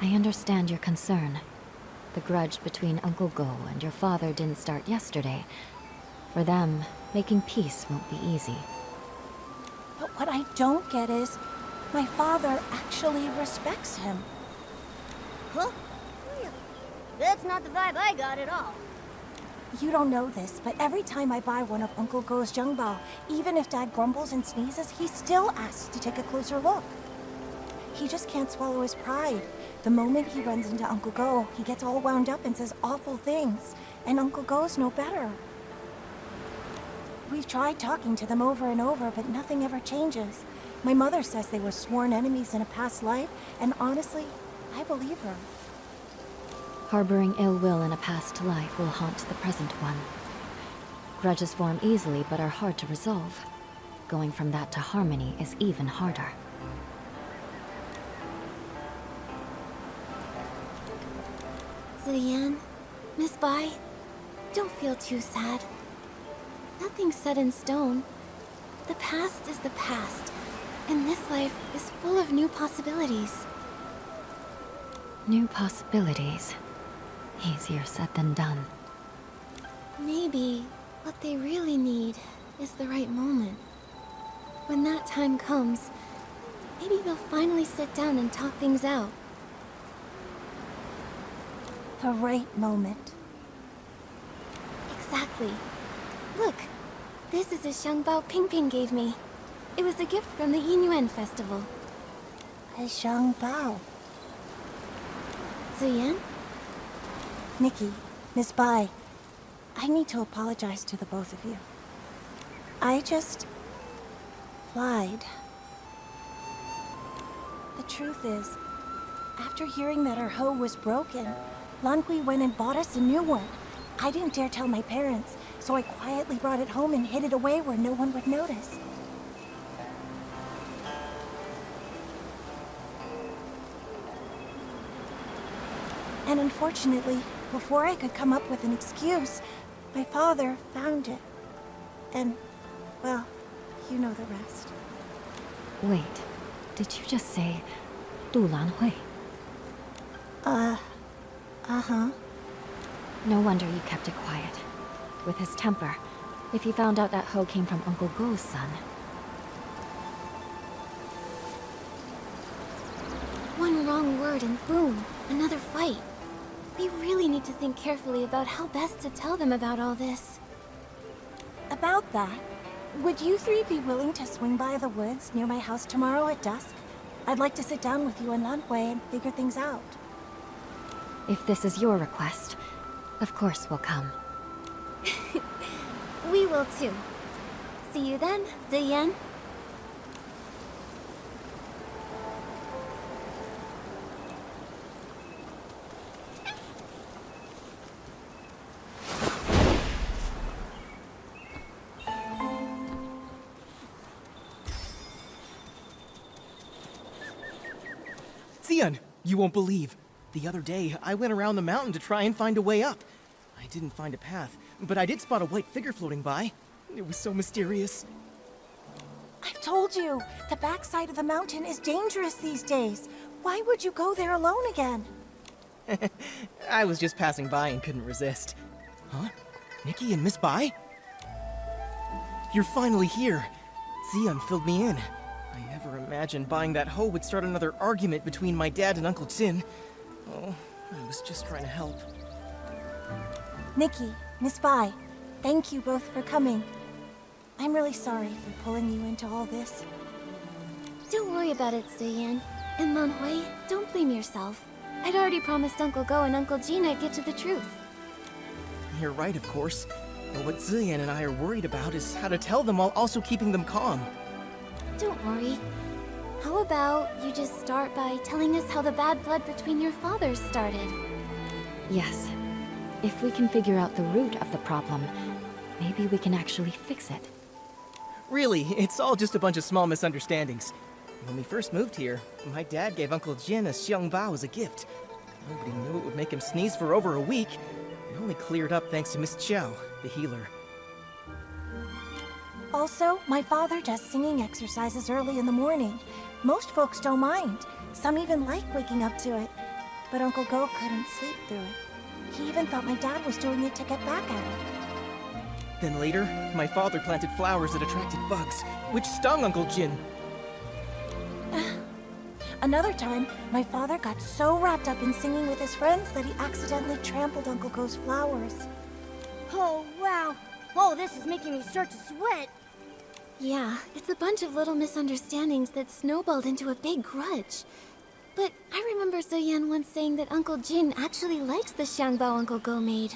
I understand your concern. The grudge between Uncle Go and your father didn't start yesterday. For them, making peace won't be easy. But what I don't get is, my father actually respects him. Huh? That's not the vibe I got at all. You don't know this, but every time I buy one of Uncle Go's Zhengbao, even if Dad grumbles and sneezes, he still asks to take a closer look. He just can't swallow his pride. The moment he runs into Uncle Go, he gets all wound up and says awful things, and Uncle Go's no better. We've tried talking to them over and over, but nothing ever changes. My mother says they were sworn enemies in a past life, and honestly, I believe her. Harboring ill will in a past life will haunt the present one. Grudges form easily but are hard to resolve. Going from that to harmony is even harder. Ziyan, Miss Bai, don't feel too sad. Nothing's set in stone. The past is the past, and this life is full of new possibilities. New possibilities. Easier said than done. Maybe what they really need is the right moment. When that time comes, maybe they'll finally sit down and talk things out. The right moment. Exactly. Look, this is a Xiangbao Pingping gave me. It was a gift from the Yinyuan festival. A Zhengbao. Ziyan? Nikki, Miss Bai, I need to apologize to the both of you. I just lied. The truth is, after hearing that our hoe was broken, Lanhui went and bought us a new one. I didn't dare tell my parents, so I quietly brought it home and hid it away where no one would notice. And unfortunately, before I could come up with an excuse, my father found it. And, well, you know the rest. Wait, did you just say Du Lanhui? Uh-huh. No wonder you kept it quiet. With his temper, if he found out that hoe came from Uncle Go's son. One wrong word and boom, another fight. We really need to think carefully about how best to tell them about all this. About that, would you three be willing to swing by the woods near my house tomorrow at dusk? I'd like to sit down with you and Lanhui and figure things out. If this is your request, of course we'll come. We will too. See you then, Ziyan. Xian, you won't believe. The other day, I went around the mountain to try and find a way up. I didn't find a path, but I did spot a white figure floating by. It was so mysterious. I've told you, the backside of the mountain is dangerous these days. Why would you go there alone again? I was just passing by and couldn't resist. Huh? Nikki and Miss Bai? You're finally here. Xian filled me in. I never imagined buying that hoe would start another argument between my dad and Uncle Jin. Oh, I was just trying to help. Nikki, Miss Bai, thank you both for coming. I'm really sorry for pulling you into all this. Don't worry about it, Ziyan. And Manhui, don't blame yourself. I'd already promised Uncle Go and Uncle Jin I'd get to the truth. You're right, of course. But what Ziyan and I are worried about is how to tell them while also keeping them calm. Don't worry. How about you just start by telling us how the bad blood between your fathers started? Yes. If we can figure out the root of the problem, maybe we can actually fix it. Really, it's all just a bunch of small misunderstandings. When we first moved here, my dad gave Uncle Jin a xiangbao as a gift. Nobody knew it would make him sneeze for over a week. It only cleared up thanks to Miss Chow, the healer. Also, my father does singing exercises early in the morning. Most folks don't mind. Some even like waking up to it. But Uncle Go couldn't sleep through it. He even thought my dad was doing it to get back at him. Then later, my father planted flowers that attracted bugs, which stung Uncle Jin. Another time, my father got so wrapped up in singing with his friends that he accidentally trampled Uncle Go's flowers. Oh, wow. Oh, this is making me start to sweat. Yeah, it's a bunch of little misunderstandings that snowballed into a big grudge. But I remember Ziyan once saying that Uncle Jin actually likes the xiangbao Uncle Go made.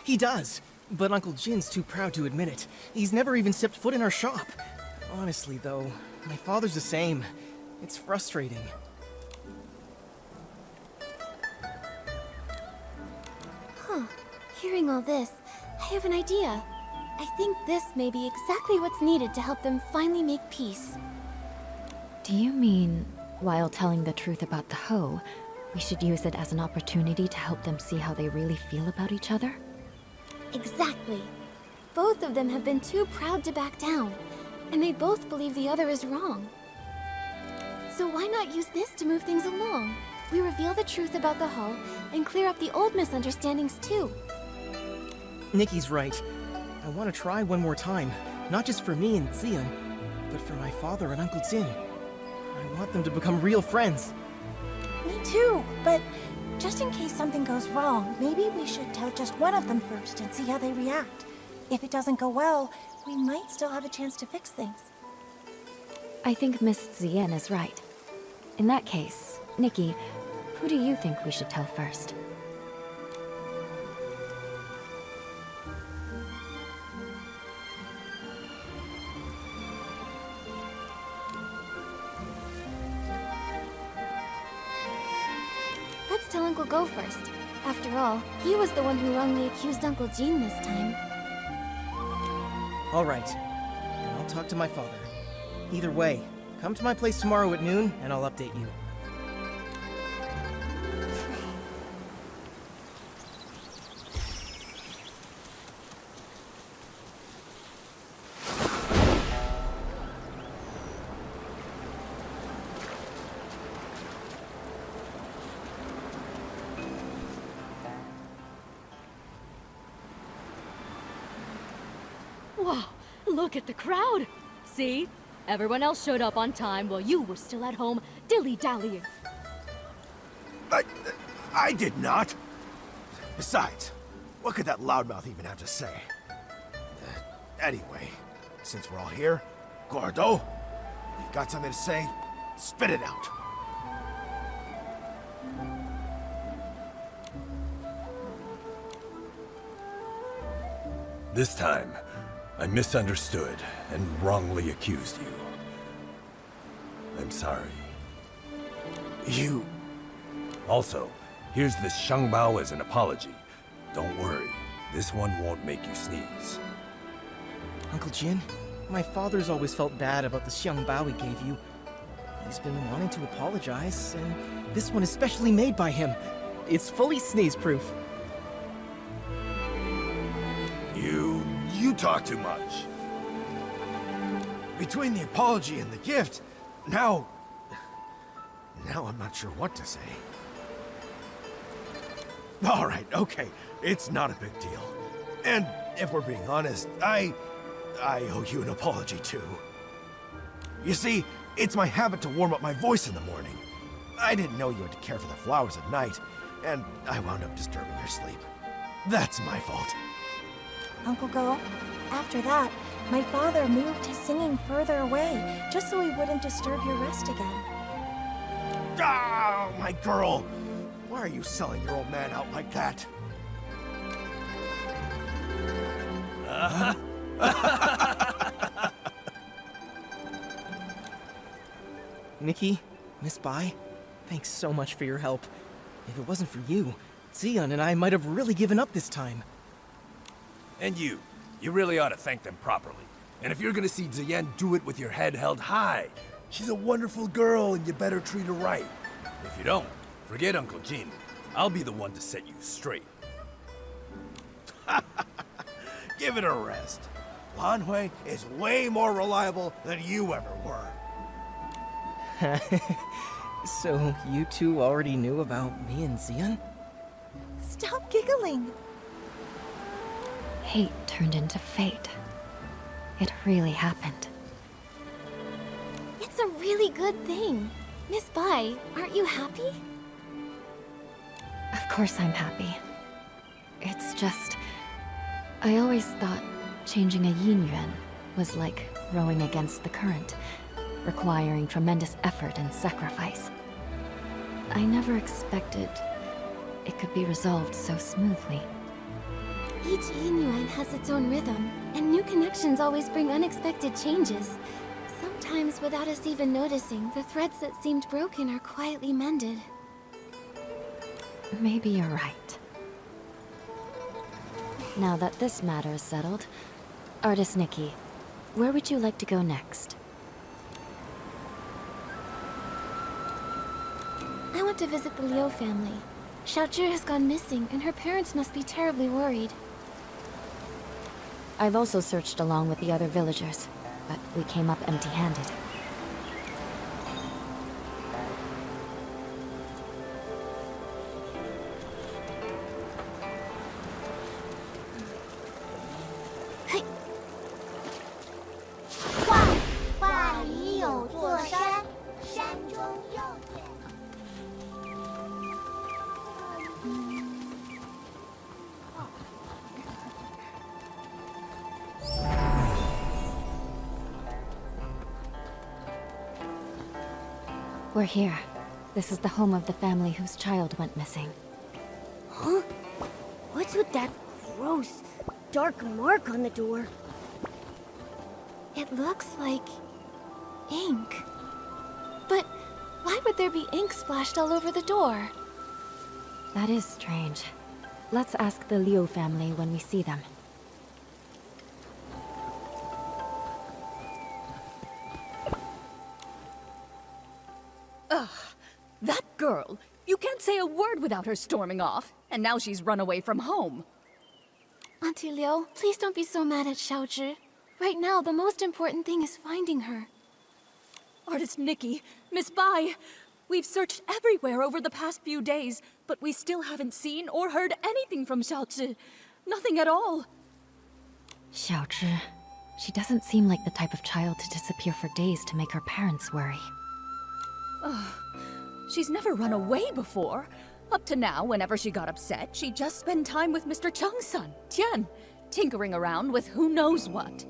He does, but Uncle Jin's too proud to admit it. He's never even stepped foot in our shop. Honestly, though, my father's the same. It's frustrating. Huh. Hearing all this, I have an idea. I think this may be exactly what's needed to help them finally make peace. Do you mean, while telling the truth about the hoe, we should use it as an opportunity to help them see how they really feel about each other? Exactly. Both of them have been too proud to back down, and they both believe the other is wrong. So why not use this to move things along? We reveal the truth about the hoe and clear up the old misunderstandings too. Nikki's right. I want to try one more time, not just for me and Xian, but for my father and Uncle Jin. I want them to become real friends. Me too, but just in case something goes wrong, maybe we should tell just one of them first and see how they react. If it doesn't go well, we might still have a chance to fix things. I think Miss Ziyan is right. In that case, Nikki, who do you think we should tell first? Let's tell Uncle Go first. After all, he was the one who wrongly accused Uncle Jin this time. All right. Then I'll talk to my father. Either way, come to my place tomorrow at noon, and I'll update you. Whoa, look at the crowd! See? Everyone else showed up on time while you were still at home dilly-dallying. I did not. Besides, what could that loudmouth even have to say? Anyway, since we're all here, Gordo, if you've got something to say, spit it out. This time, I misunderstood and wrongly accused you. I'm sorry. You... Also, here's this xiangbao as an apology. Don't worry, this one won't make you sneeze. Uncle Jin, my father's always felt bad about the xiangbao he gave you. He's been wanting to apologize, and this one is specially made by him. It's fully sneeze-proof. You talk too much. Between the apology and the gift, now I'm not sure what to say. All right, okay, it's not a big deal. And if we're being honest, I owe you an apology too. You see, it's my habit to warm up my voice in the morning. I didn't know you had to care for the flowers at night, and I wound up disturbing your sleep. That's my fault. Uncle Go, after that, my father moved his singing further away, just so he wouldn't disturb your rest again. Ah, my girl! Why are you selling your old man out like that? Nikki, Miss Bai, thanks so much for your help. If it wasn't for you, Xian and I might have really given up this time. And you really ought to thank them properly. And if you're gonna see Ziyan, do it with your head held high. She's a wonderful girl and you better treat her right. If you don't, forget Uncle Jin. I'll be the one to set you straight. Give it a rest. Lan Hui is way more reliable than you ever were. So, you two already knew about me and Xian? Stop giggling. Hate turned into fate. It really happened. It's a really good thing. Miss Bai, aren't you happy? Of course I'm happy. It's just... I always thought changing a yin yuan was like rowing against the current, requiring tremendous effort and sacrifice. I never expected it could be resolved so smoothly. Each yin yuan has its own rhythm, and new connections always bring unexpected changes. Sometimes, without us even noticing, the threads that seemed broken are quietly mended. Maybe you're right. Now that this matter is settled, Artist Nikki, where would you like to go next? I want to visit the Liu family. Xiaozhi has gone missing, and her parents must be terribly worried. I've also searched along with the other villagers, but we came up empty-handed. We're here. This is the home of the family whose child went missing. Huh? What's with that gross, dark mark on the door? It looks like... ink. But why would there be ink splashed all over the door? That is strange. Let's ask the Liu family when we see them. Ugh, that girl! You can't say a word without her storming off, and now she's run away from home. Auntie Liu, please don't be so mad at Xiaozhi. Right now, the most important thing is finding her. Artist Nikki, Miss Bai, we've searched everywhere over the past few days, but we still haven't seen or heard anything from Xiaozhi. Nothing at all. Xiaozhi. She doesn't seem like the type of child to disappear for days to make her parents worry. She's never run away before. Up to now, whenever she got upset, she'd just spend time with Mr. Cheng's son, Tian, tinkering around with who knows what.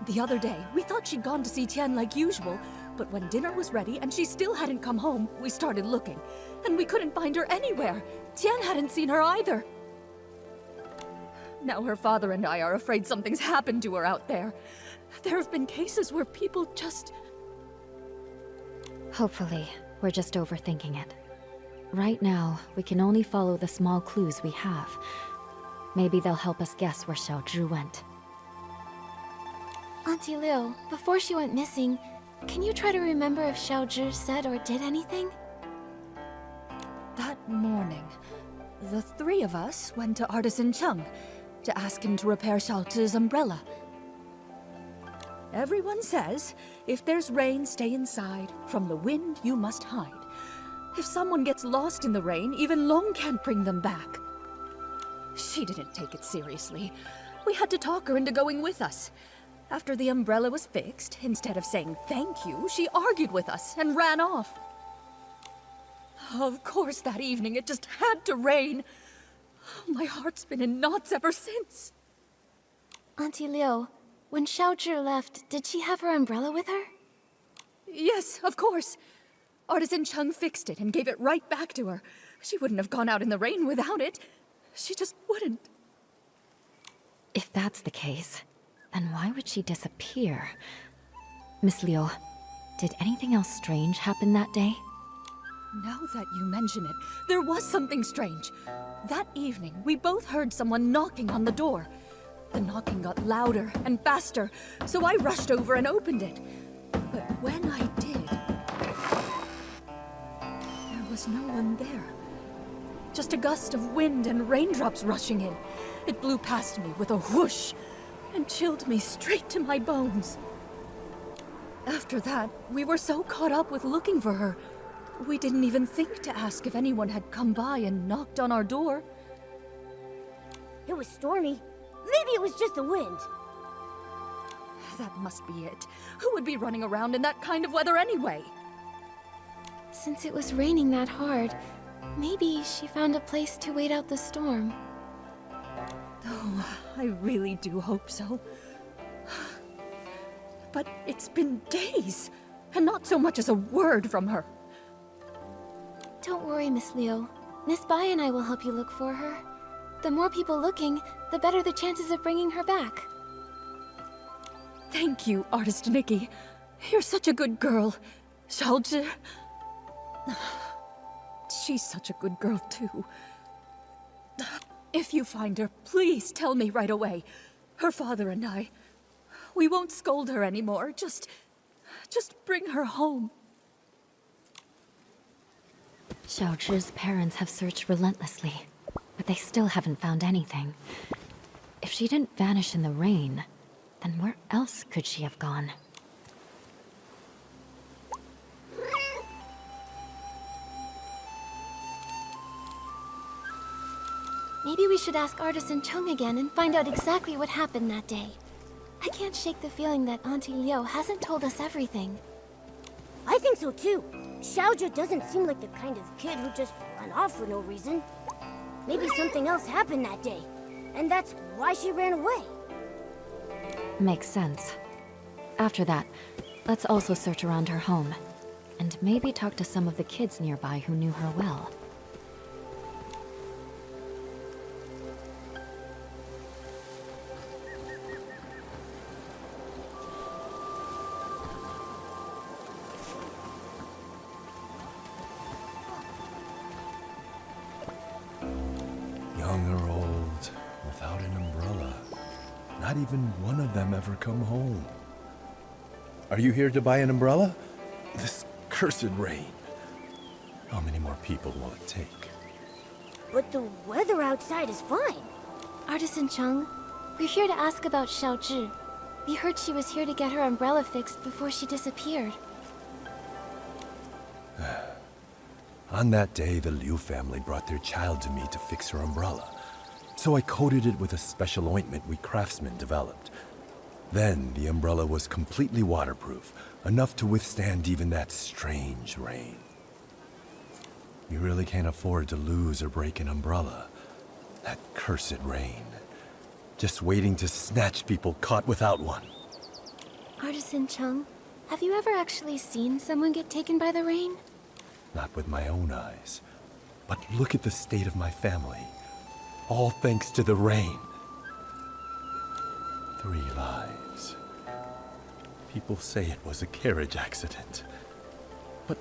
The other day, we thought she'd gone to see Tian like usual, but when dinner was ready and she still hadn't come home, we started looking, and we couldn't find her anywhere. Tian hadn't seen her either. Now her father and I are afraid something's happened to her out there. There have been cases where people just... Hopefully, we're just overthinking it. Right now, we can only follow the small clues we have. Maybe they'll help us guess where Xiaozhi went. Auntie Liu, before she went missing, can you try to remember if Xiaozhi said or did anything? That morning, the three of us went to Artisan Chung to ask him to repair Xiaozhi's umbrella. Everyone says, if there's rain, stay inside. From the wind, you must hide. If someone gets lost in the rain, even Long can't bring them back. She didn't take it seriously. We had to talk her into going with us. After the umbrella was fixed, instead of saying thank you, she argued with us and ran off. Of course, that evening it just had to rain. My heart's been in knots ever since. Auntie Liu, when Xiaozhi left, did she have her umbrella with her? Yes, of course. Artisan Chung fixed it and gave it right back to her. She wouldn't have gone out in the rain without it. She just wouldn't. If that's the case, then why would she disappear? Miss Liu, did anything else strange happen that day? Now that you mention it, there was something strange. That evening, we both heard someone knocking on the door. The knocking got louder and faster, so I rushed over and opened it. But when I did, there was no one there. Just a gust of wind and raindrops rushing in. It blew past me with a whoosh and chilled me straight to my bones. After that, we were so caught up with looking for her, we didn't even think to ask if anyone had come by and knocked on our door. It was stormy. Maybe it was just the wind. That must be it. Who would be running around in that kind of weather anyway? Since it was raining that hard, maybe she found a place to wait out the storm. Oh, I really do hope so. But it's been days, and not so much as a word from her. Don't worry, Miss Liu. Miss Bai and I will help you look for her. The more people looking, the better the chances of bringing her back. Thank you, Artist Nikki. You're such a good girl. Xiaozhi... She's such a good girl, too. If you find her, please tell me right away. Her father and I... We won't scold her anymore. Just bring her home. Xiaozhi's parents have searched relentlessly, but they still haven't found anything. If she didn't vanish in the rain, then where else could she have gone? Maybe we should ask Artisan Chung again and find out exactly what happened that day. I can't shake the feeling that Auntie Liu hasn't told us everything. I think so too. Xiaozhi doesn't seem like the kind of kid who just ran off for no reason. Maybe something else happened that day, and that's why she ran away. Makes sense. After that, let's also search around her home, and maybe talk to some of the kids nearby who knew her well. Young or old, without an umbrella. Not even one of them ever come home. Are you here to buy an umbrella? This cursed rain. How many more people will it take? But the weather outside is fine. Artisan Chung, we're here to ask about Xiaozhi. We heard she was here to get her umbrella fixed before she disappeared. On that day, the Liu family brought their child to me to fix her umbrella. So I coated it with a special ointment we craftsmen developed. Then the umbrella was completely waterproof, enough to withstand even that strange rain. You really can't afford to lose or break an umbrella. That cursed rain. Just waiting to snatch people caught without one. Artisan Chung, have you ever actually seen someone get taken by the rain? Not with my own eyes. But look at the state of my family. All thanks to the rain. 3 lives. People say it was a carriage accident. But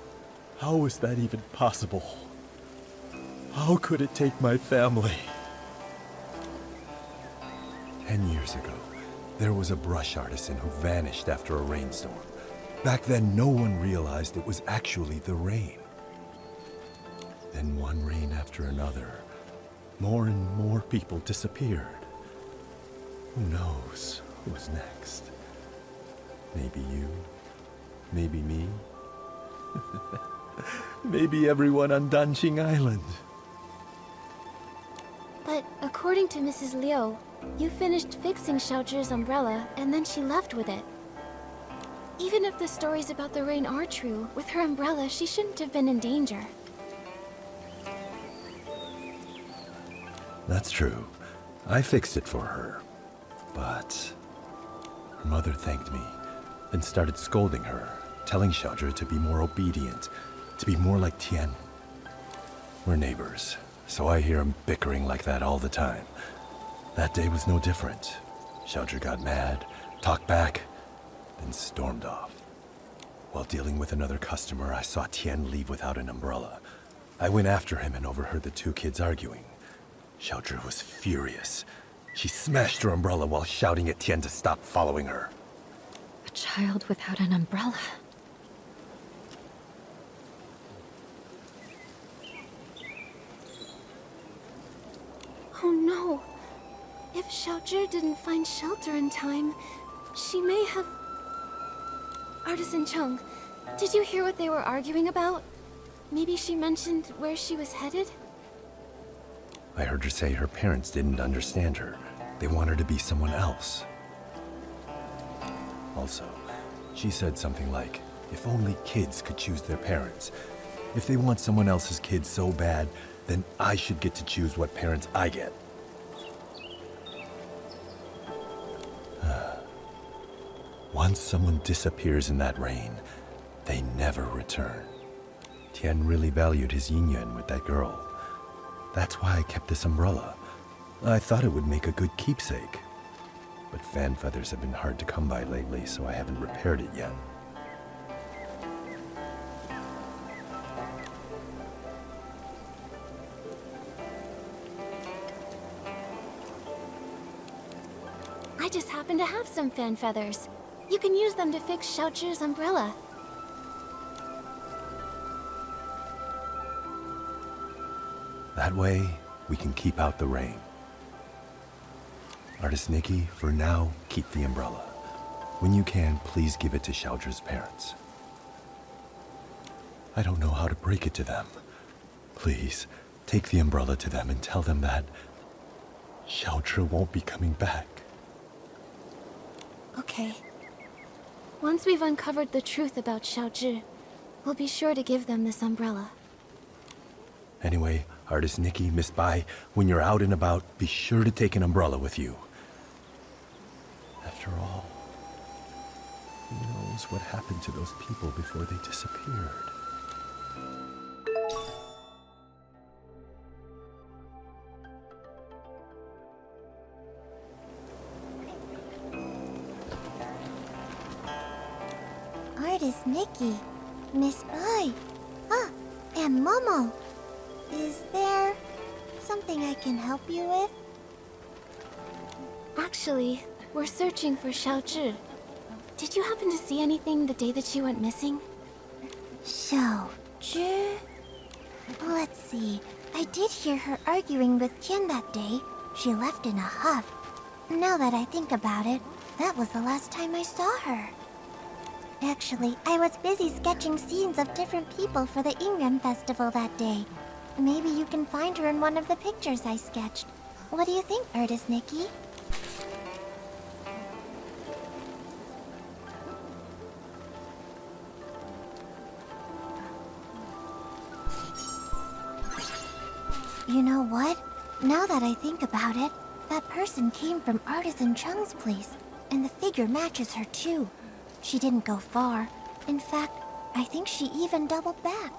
how is that even possible? How could it take my family? 10 years ago, there was a brush artisan who vanished after a rainstorm. Back then, no one realized it was actually the rain. Then one rain after another, more and more people disappeared. Who knows who's next? Maybe you, maybe me, maybe everyone on Danqing Island. But according to Mrs. Liu, you finished fixing Xiaozhi's umbrella and then she left with it. Even if the stories about the rain are true, with her umbrella, she shouldn't have been in danger. That's true. I fixed it for her. But her mother thanked me and started scolding her, telling Xiaozhi to be more obedient, to be more like Tian. We're neighbors, so I hear him bickering like that all the time. That day was no different. Xiaozhi got mad, talked back, then stormed off. While dealing with another customer, I saw Tian leave without an umbrella. I went after him and overheard the two kids arguing. Xiaozhi was furious. She smashed her umbrella while shouting at Tian to stop following her. A child without an umbrella. Oh no. If Xiaozhi didn't find shelter in time, she may have... Artisan Chung, did you hear what they were arguing about? Maybe she mentioned where she was headed? I heard her say her parents didn't understand her. They want her to be someone else. Also, she said something like, if only kids could choose their parents. If they want someone else's kid so bad, then I should get to choose what parents I get. Once someone disappears in that rain, they never return. Tian really valued his yin-yuan with that girl. That's why I kept this umbrella. I thought it would make a good keepsake. But fan feathers have been hard to come by lately, so I haven't repaired it yet. I just happen to have some fan feathers. You can use them to fix Xiaozhi's umbrella. That way, we can keep out the rain. Artist Nikki, for now, keep the umbrella. When you can, please give it to Xiaozhi's parents. I don't know how to break it to them. Please, take the umbrella to them and tell them that Xiaozhi won't be coming back. Okay. Once we've uncovered the truth about Xiaozhi, we'll be sure to give them this umbrella. Anyway, Artist Nikki, Miss Bai, when you're out and about, be sure to take an umbrella with you. After all, who knows what happened to those people before they disappeared? Artist Nikki, Miss Bai, and Momo. Is there something I can help you with? Actually, we're searching for Xiaozhi. Did you happen to see anything the day that she went missing? Xiaozhi? Let's see. I did hear her arguing with Tian that day. She left in a huff. Now that I think about it, that was the last time I saw her. Actually, I was busy sketching scenes of different people for the Ingram Festival that day. Maybe you can find her in one of the pictures I sketched. What do you think, Artist Nikki? You know what? Now that I think about it, that person came from Artisan Chung's place, and the figure matches her too. She didn't go far. In fact, I think she even doubled back.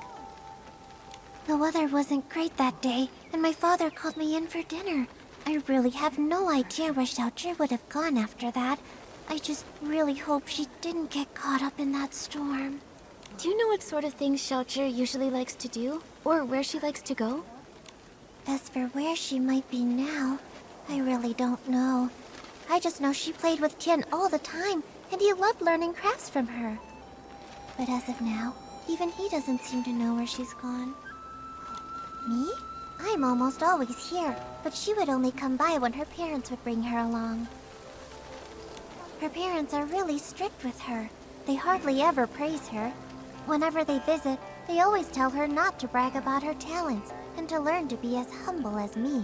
The weather wasn't great that day, and my father called me in for dinner. I really have no idea where Xiaozhi would have gone after that. I just really hope she didn't get caught up in that storm. Do you know what sort of things Xiaozhi usually likes to do? Or where she likes to go? As for where she might be now, I really don't know. I just know she played with Tian all the time, and he loved learning crafts from her. But as of now, even he doesn't seem to know where she's gone. Me? I'm almost always here, but she would only come by when her parents would bring her along. Her parents are really strict with her. They hardly ever praise her. Whenever they visit, they always tell her not to brag about her talents and to learn to be as humble as me.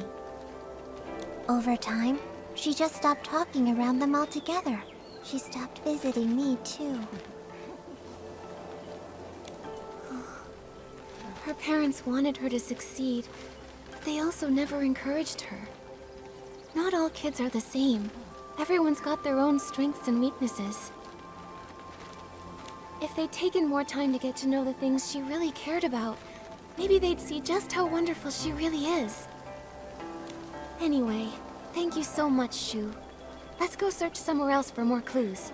Over time, she just stopped talking around them altogether. She stopped visiting me, too. Her parents wanted her to succeed, but they also never encouraged her. Not all kids are the same. Everyone's got their own strengths and weaknesses. If they'd taken more time to get to know the things she really cared about, maybe they'd see just how wonderful she really is. Anyway, thank you so much, Shu. Let's go search somewhere else for more clues.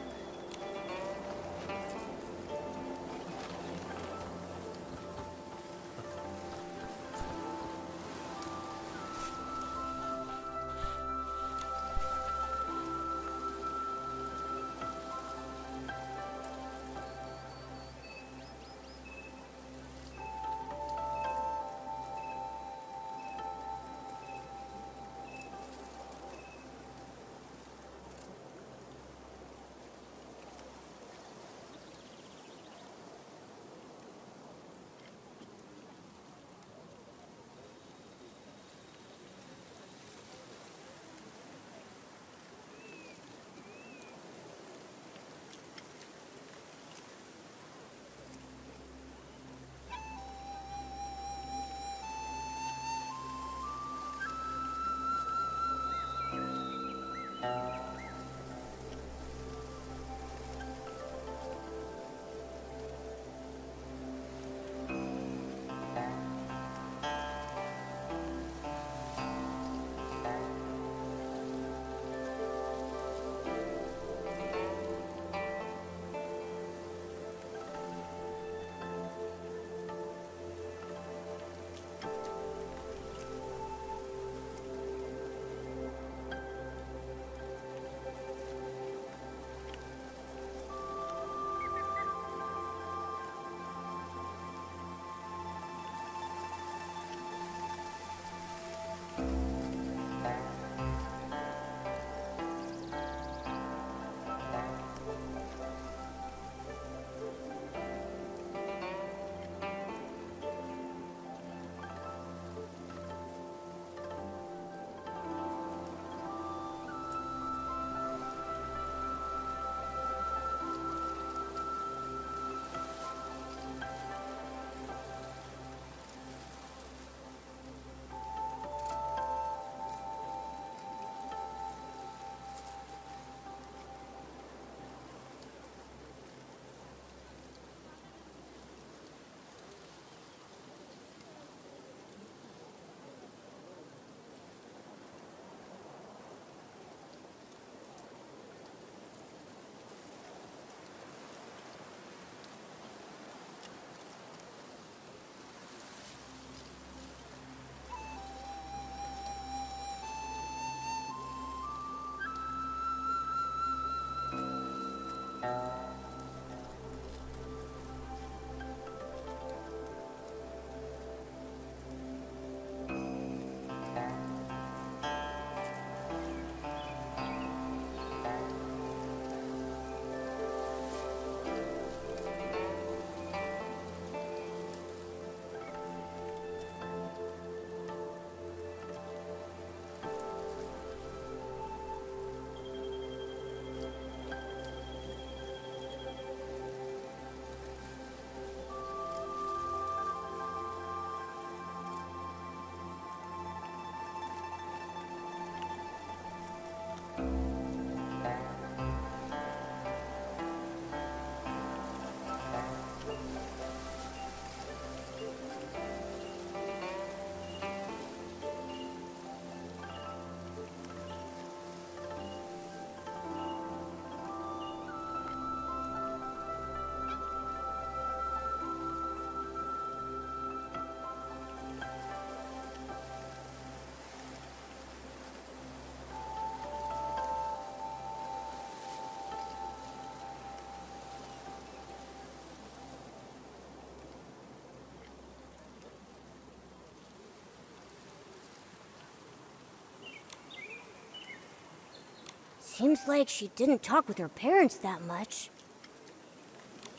Seems like she didn't talk with her parents that much.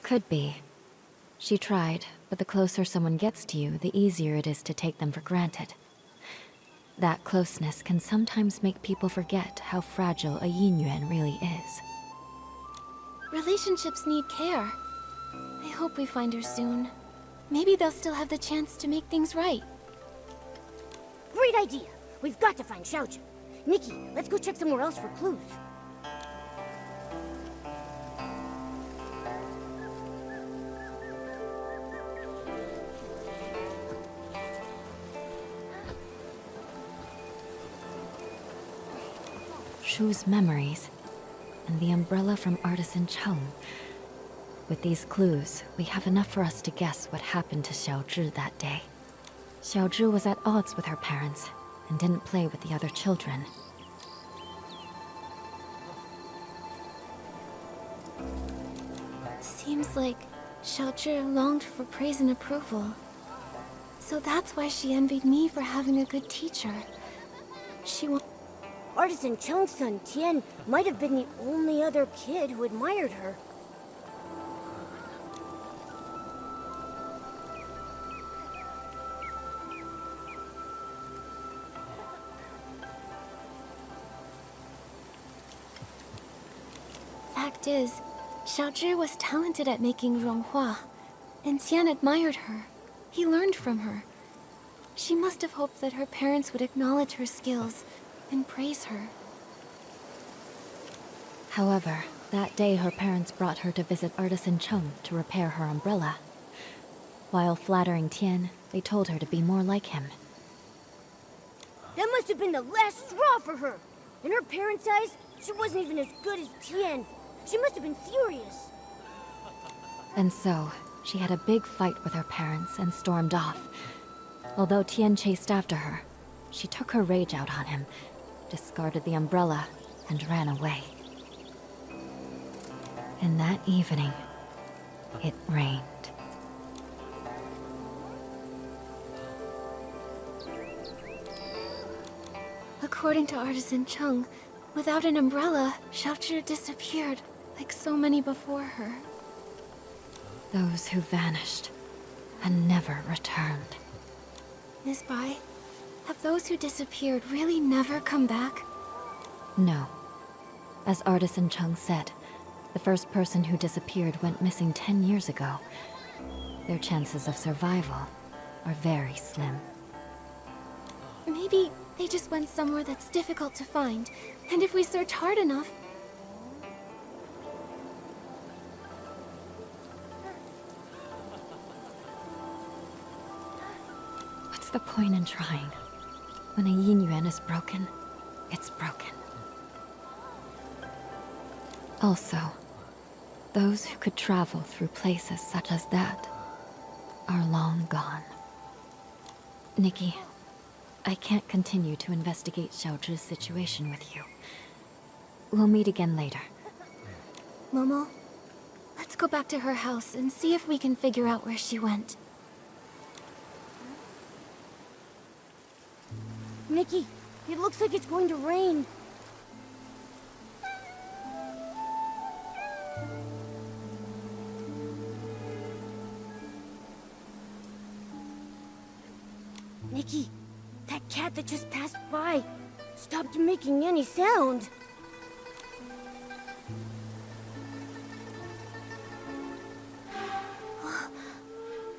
Could be. She tried, but the closer someone gets to you, the easier it is to take them for granted. That closeness can sometimes make people forget how fragile a yin-yuan really is. Relationships need care. I hope we find her soon. Maybe they'll still have the chance to make things right. Great idea! We've got to find Xiaozhi. Nikki, let's go check somewhere else for clues. Shu's memories, and the umbrella from Artisan Chung. With these clues, we have enough for us to guess what happened to Xiaozhi that day. Xiaozhi was at odds with her parents, and didn't play with the other children. Seems like Xiaozhi longed for praise and approval. So that's why she envied me for having a good teacher. She wa- Artisan Chung's son, Tian, might have been the only other kid who admired her. Fact is, Xiaozhi was talented at making zhonghua, and Tian admired her. He learned from her. She must have hoped that her parents would acknowledge her skills and praise her. However, that day her parents brought her to visit Artisan Chung to repair her umbrella. While flattering Tian, they told her to be more like him. That must have been the last straw for her. In her parents' eyes, she wasn't even as good as Tian. She must have been furious. And so, she had a big fight with her parents and stormed off. Although Tian chased after her, she took her rage out on him, discarded the umbrella, and ran away. And that evening, it rained. According to Artisan Chung, without an umbrella, Xiaozhi disappeared, like so many before her. Those who vanished and never returned. Miss Bai, have those who disappeared really never come back? No. As Artisan Chung said, the first person who disappeared went missing 10 years ago. Their chances of survival are very slim. Maybe they just went somewhere that's difficult to find, and if we search hard enough... What's the point in trying? When a yin-yuan is broken, it's broken. Also, those who could travel through places such as that are long gone. Nikki, I can't continue to investigate Xiaozhi's situation with you. We'll meet again later. Momo, let's go back to her house and see if we can figure out where she went. Nikki, it looks like it's going to rain. Nikki, that cat that just passed by stopped making any sound.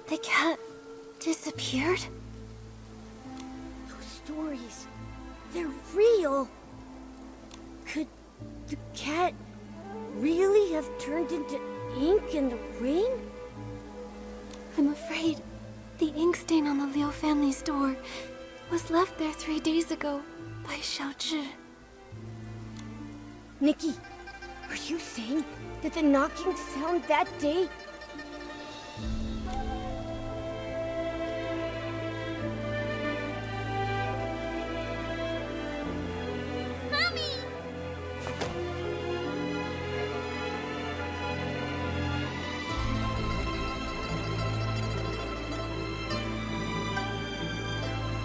The cat disappeared? Those stories, they're real. Could the cat really have turned into ink in the rain? I'm afraid the ink stain on the Liu family's door was left there 3 days ago by Xiaozhi. Nikki, are you saying that the knocking sound that day... Mommy!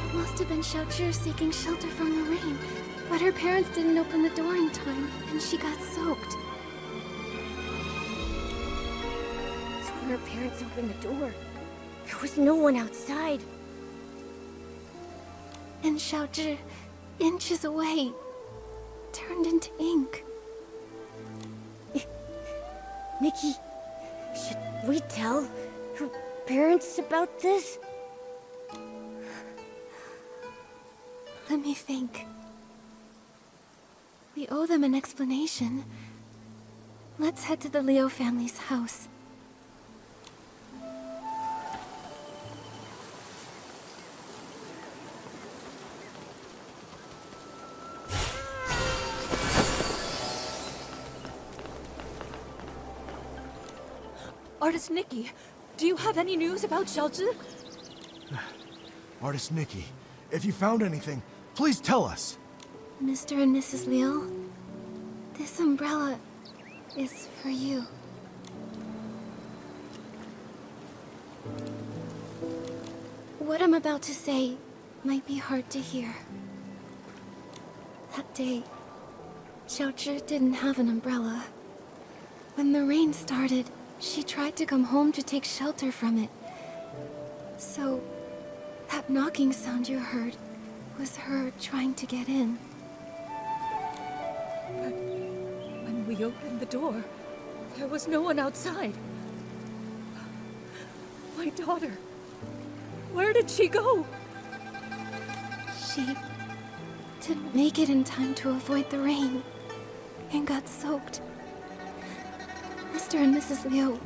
It must have been Xiaozhi seeking shelter from the rain. But her parents didn't open the door in time, and she got soaked. So when her parents opened the door, there was no one outside. And Xiaozhi, inches away, turned into ink. Nikki, should we tell her parents about this? Let me think. We owe them an explanation. Let's head to the Liu family's house. Artist Nikki, do you have any news about Xiaozhi? Artist Nikki, if you found anything, please tell us. Mr. and Mrs. Liu, this umbrella is for you. What I'm about to say might be hard to hear. That day, Xiaozhi didn't have an umbrella. When the rain started, she tried to come home to take shelter from it. So, that knocking sound you heard was her trying to get in. But when we opened the door, there was no one outside. My daughter, where did she go? She didn't make it in time to avoid the rain and got soaked. Mr. and Mrs. Liu,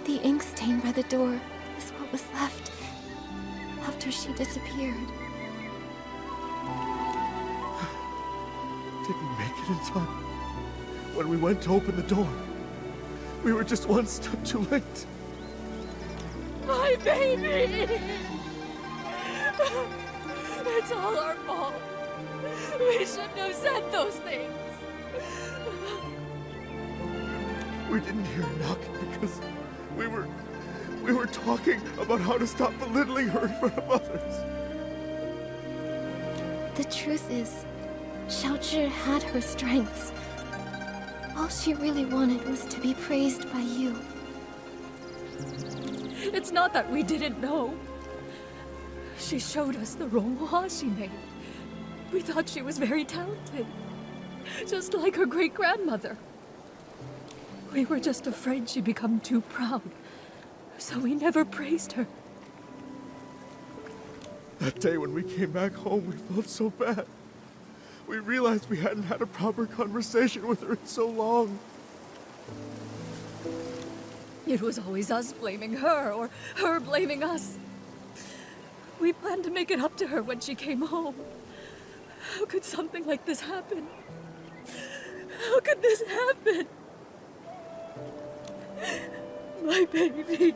the ink stain by the door is what was left after she disappeared. Didn't make it in time. When we went to open the door, we were just one step too late. My baby! It's all our fault. We shouldn't have said those things. We didn't hear a knocking because we were talking about how to stop belittling her in front of others. The truth is, Xiaozhi had her strengths. All she really wanted was to be praised by you. It's not that we didn't know. She showed us the ronghua she made. We thought she was very talented, just like her great-grandmother. We were just afraid she'd become too proud, so we never praised her. That day when we came back home, we felt so bad. We realized we hadn't had a proper conversation with her in so long. It was always us blaming her, or her blaming us. We planned to make it up to her when she came home. How could something like this happen? How could this happen? My baby.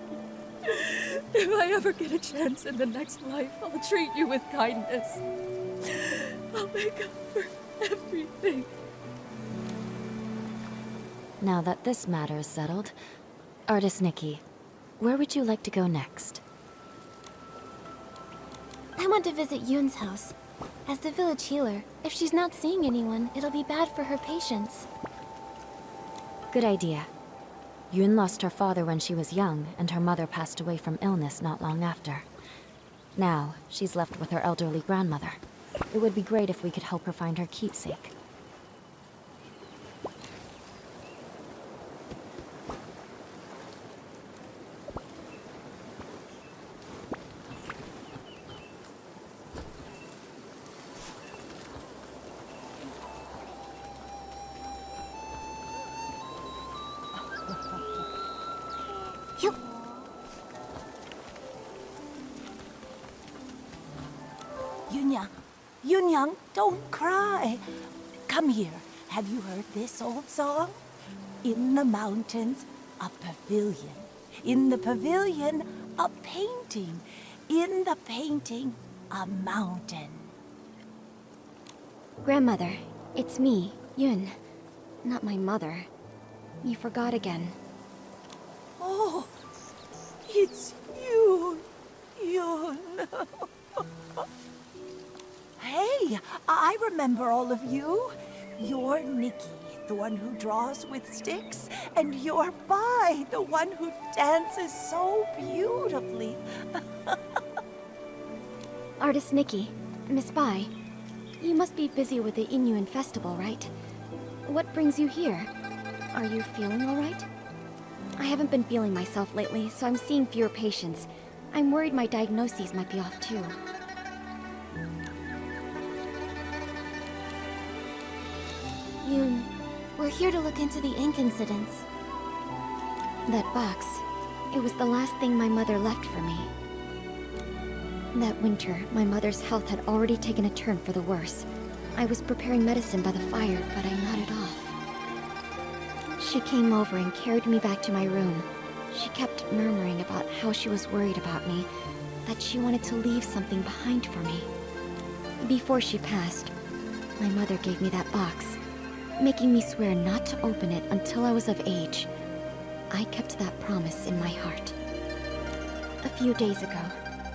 If I ever get a chance in the next life, I'll treat you with kindness. I'll make up for everything. Now that this matter is settled, Artist Nikki, where would you like to go next? I want to visit Yun's house. As the village healer, if she's not seeing anyone, it'll be bad for her patients. Good idea. Yun lost her father when she was young, and her mother passed away from illness not long after. Now, she's left with her elderly grandmother. It would be great if we could help her find her keepsake. Yunyang, don't cry. Come here. Have you heard this old song? In the mountains, a pavilion. In the pavilion, a painting. In the painting, a mountain. Grandmother, it's me, Yun. Not my mother. You forgot again. Oh, it's you, Yun. Hey, Hey, I remember all of you. You're Nikki, the one who draws with sticks, and you're Bai, the one who dances so beautifully. Artist Nikki, Miss Bai, you must be busy with the Inuan festival, right? What brings you here? Are you feeling all right? I haven't been feeling myself lately, so I'm seeing fewer patients. I'm worried my diagnoses might be off too. Yoon, we're here to look into the ink incidents. That box, it was the last thing my mother left for me. That winter, my mother's health had already taken a turn for the worse. I was preparing medicine by the fire, but I nodded off. She came over and carried me back to my room. She kept murmuring about how she was worried about me, that she wanted to leave something behind for me. Before she passed, my mother gave me that box, making me swear not to open it until I was of age. I kept that promise in my heart. A few days ago,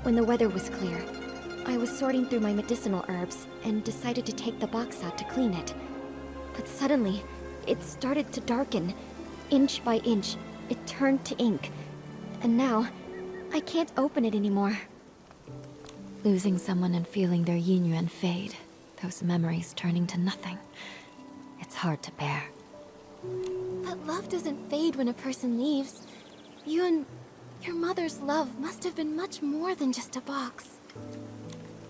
when the weather was clear, I was sorting through my medicinal herbs and decided to take the box out to clean it. But suddenly, it started to darken. Inch by inch, it turned to ink. And now, I can't open it anymore. Losing someone and feeling their yin-yuan fade, those memories turning to nothing. It's hard to bear. But love doesn't fade when a person leaves. Yoon, your mother's love must have been much more than just a box.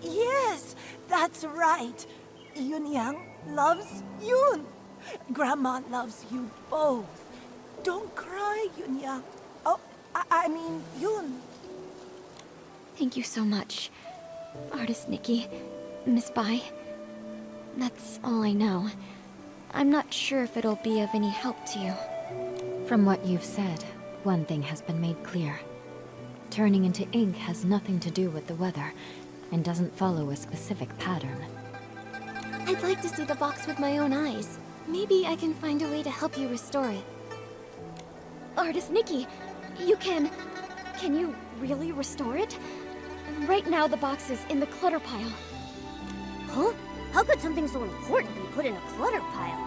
Yes, that's right. Yoon Yang loves Yoon. Grandma loves you both. Don't cry, Yoon Yang. Oh, I mean, Yoon. Thank you so much, Artist Nikki, Miss Bai. That's all I know. I'm not sure if it'll be of any help to you. From what you've said, one thing has been made clear. Turning into ink has nothing to do with the weather, and doesn't follow a specific pattern. I'd like to see the box with my own eyes. Maybe I can find a way to help you restore it. Artist Nikki, you can you really restore it? Right now the box is in the clutter pile. Huh? How could something so important be put in a clutter pile?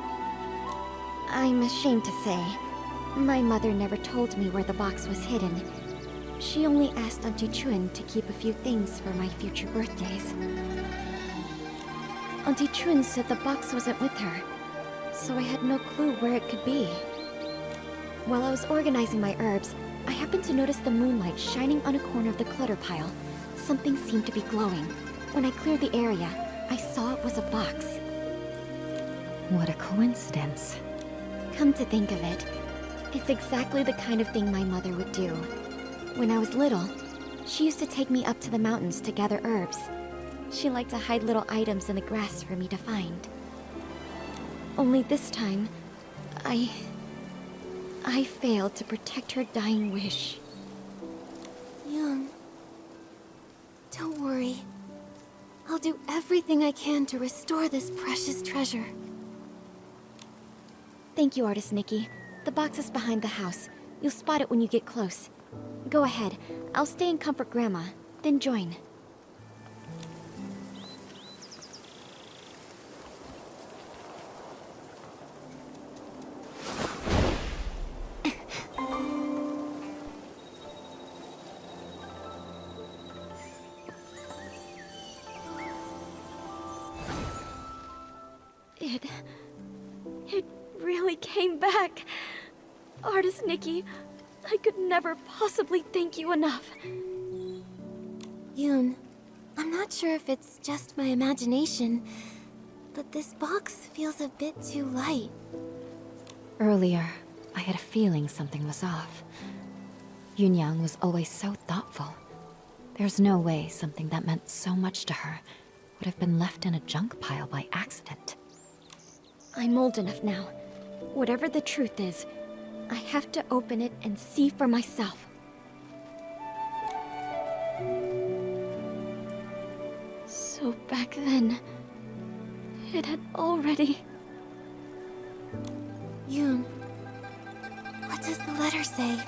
I'm ashamed to say, my mother never told me where the box was hidden. She only asked Auntie Chun to keep a few things for my future birthdays. Auntie Chun said the box wasn't with her, so I had no clue where it could be. While I was organizing my herbs, I happened to notice the moonlight shining on a corner of the clutter pile. Something seemed to be glowing. When I cleared the area, I saw it was a box. What a coincidence. Come to think of it, it's exactly the kind of thing my mother would do. When I was little, she used to take me up to the mountains to gather herbs. She liked to hide little items in the grass for me to find. Only this time, I failed to protect her dying wish. Yoon, don't worry. I'll do everything I can to restore this precious treasure. Thank you, Artist Nikki. The box is behind the house. You'll spot it when you get close. Go ahead. I'll stay and comfort Grandma, then join. It really came back. Artist Nikki, I could never possibly thank you enough. Yoon, I'm not sure if it's just my imagination, but this box feels a bit too light. Earlier, I had a feeling something was off. Yunyang was always so thoughtful. There's no way something that meant so much to her would have been left in a junk pile by accident. I'm old enough now. Whatever the truth is, I have to open it and see for myself. So back then, it had already... Yoon, what does the letter say?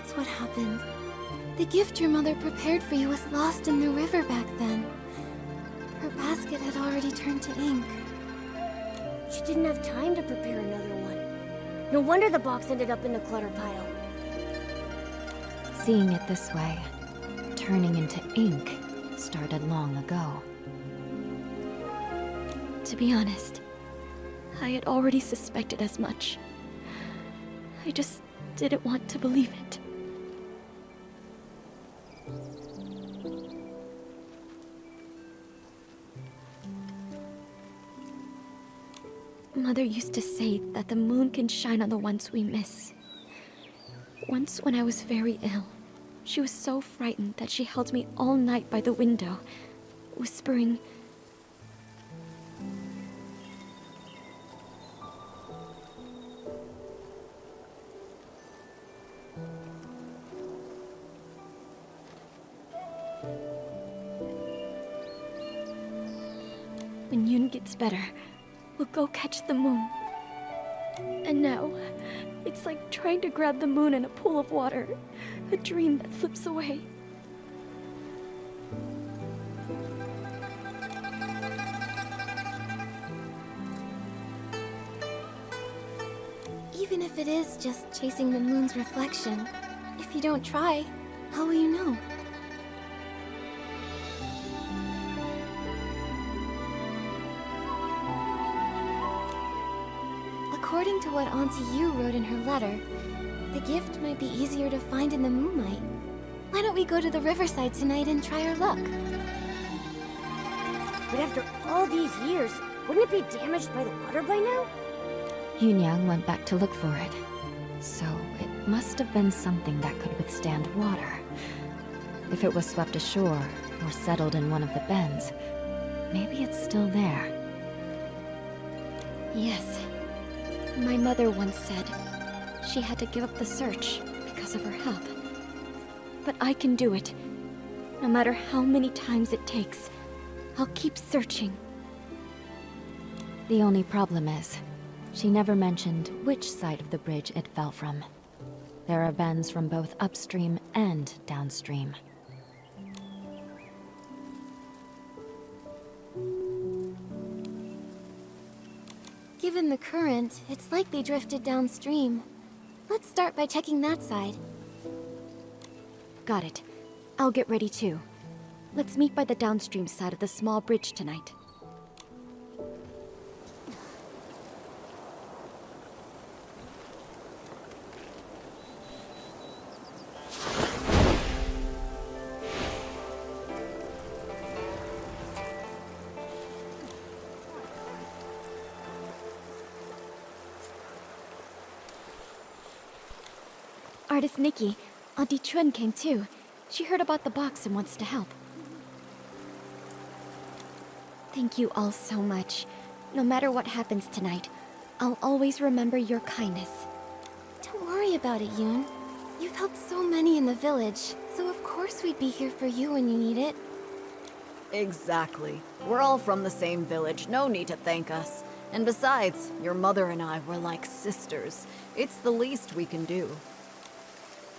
that's what happened. The gift your mother prepared for you was lost in the river back then. Her basket had already turned to ink. She didn't have time to prepare another one. No wonder the box ended up in the clutter pile. Seeing it this way, turning into ink, started long ago. To be honest, I had already suspected as much. I just didn't want to believe it. Mother used to say that the moon can shine on the ones we miss. Once when I was very ill, she was so frightened that she held me all night by the window, whispering, "When Yoon gets better, we'll go catch the moon." And now, it's like trying to grab the moon in a pool of water, a dream that slips away. Even if it is just chasing the moon's reflection, if you don't try, how will you know? According to what Auntie Yu wrote in her letter, the gift might be easier to find in the moonlight. Why don't we go to the riverside tonight and try our luck? But after all these years, wouldn't it be damaged by the water by now? Yunyang went back to look for it. So it must have been something that could withstand water. If it was swept ashore or settled in one of the bends, maybe it's still there. Yes. My mother once said she had to give up the search because of her health. But I can do it. No matter how many times it takes, I'll keep searching. The only problem is, she never mentioned which side of the bridge it fell from. There are bends from both upstream and downstream. Given the current, it's likely drifted downstream. Let's start by checking that side. Got it. I'll get ready too. Let's meet by the downstream side of the small bridge tonight. Artist Nikki, Auntie Chun came too. She heard about the box and wants to help. Thank you all so much. No matter what happens tonight, I'll always remember your kindness. Don't worry about it, Yoon. You've helped so many in the village, so of course we'd be here for you when you need it. Exactly. We're all from the same village, no need to thank us. And besides, your mother and I were like sisters. It's the least we can do.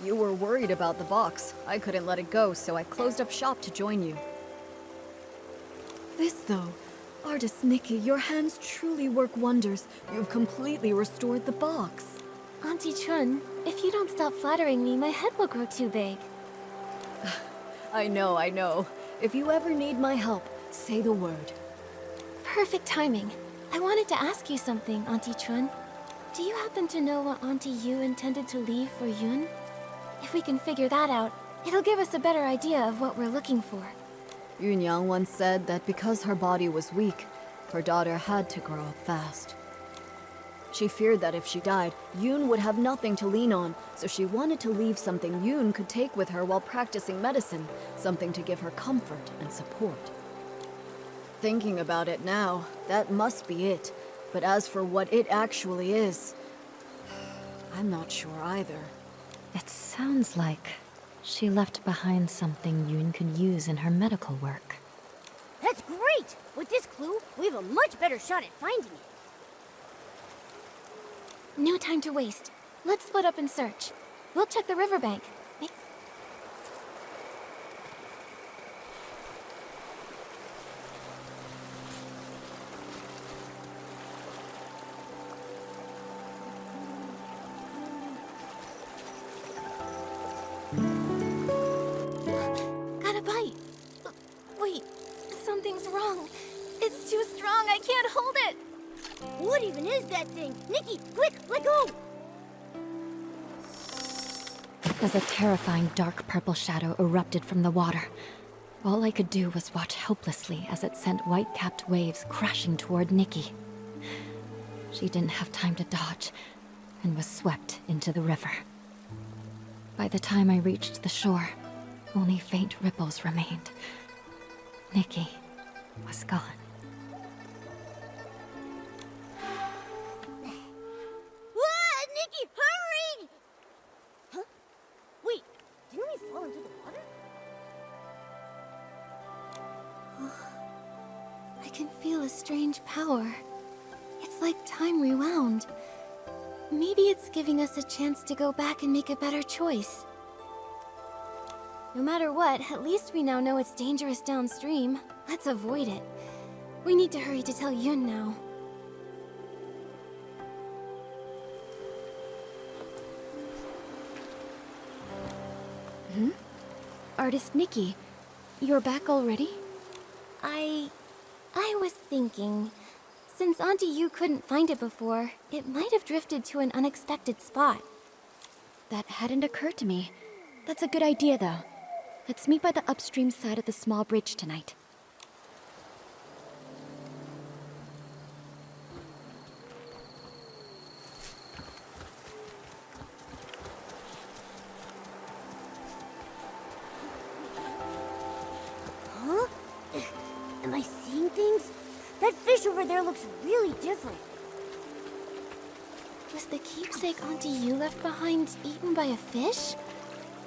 You were worried about the box. I couldn't let it go, so I closed up shop to join you. This though, Artist Nikki, your hands truly work wonders. You've completely restored the box. Auntie Chun, if you don't stop flattering me, my head will grow too big. I know. If you ever need my help, say the word. Perfect timing. I wanted to ask you something, Auntie Chun. Do you happen to know what Auntie Yu intended to leave for Yoon? If we can figure that out, it'll give us a better idea of what we're looking for. Yunyang once said that because her body was weak, her daughter had to grow up fast. She feared that if she died, Yoon would have nothing to lean on, so she wanted to leave something Yoon could take with her while practicing medicine, something to give her comfort and support. Thinking about it now, that must be it. But as for what it actually is, I'm not sure either. It sounds like she left behind something Yoon could use in her medical work. That's great! With this clue, we have a much better shot at finding it. No time to waste. Let's split up and search. We'll check the riverbank. wrong. It's too strong. I can't hold it. What even is that thing? Nikki, quick, let go! As a terrifying dark purple shadow erupted from the water, all I could do was watch helplessly as it sent white-capped waves crashing toward Nikki. She didn't have time to dodge, and was swept into the river. By the time I reached the shore, only faint ripples remained. Nikki was gone. Nikki, hurry! Huh? Wait, didn't we fall into the water? I can feel a strange power. It's like time rewound. Maybe it's giving us a chance to go back and make a better choice. No matter what, at least we now know it's dangerous downstream. Let's avoid it. We need to hurry to tell Yun now. Artist Nikki, you're back already? I was thinking, since Auntie Yu couldn't find it before, it might have drifted to an unexpected spot. That hadn't occurred to me. That's a good idea, though. Let's meet by the upstream side of the small bridge tonight. Huh? Am I seeing things? That fish over there looks really different. Was the keepsake Auntie Yu left behind eaten by a fish?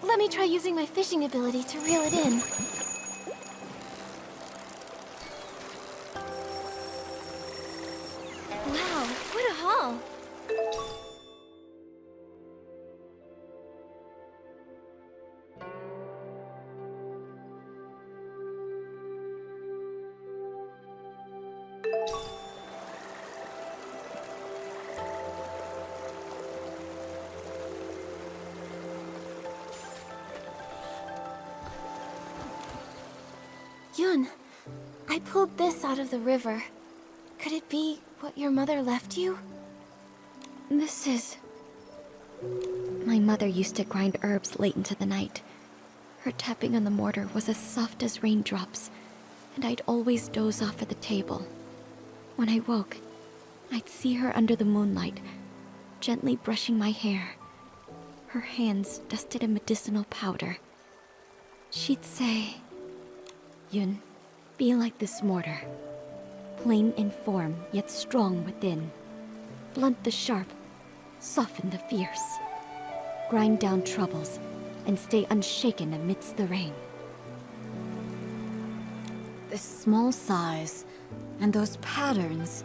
Let me try using my fishing ability to reel it in. Wow, what a haul! Yun, I pulled this out of the river. Could it be what your mother left you? This is... My mother used to grind herbs late into the night. Her tapping on the mortar was as soft as raindrops, and I'd always doze off at the table. When I woke, I'd see her under the moonlight, gently brushing my hair, her hands dusted in medicinal powder. She'd say, "Yun, be like this mortar. Plain in form, yet strong within. Blunt the sharp, soften the fierce. Grind down troubles, and stay unshaken amidst the rain." This small size, and those patterns.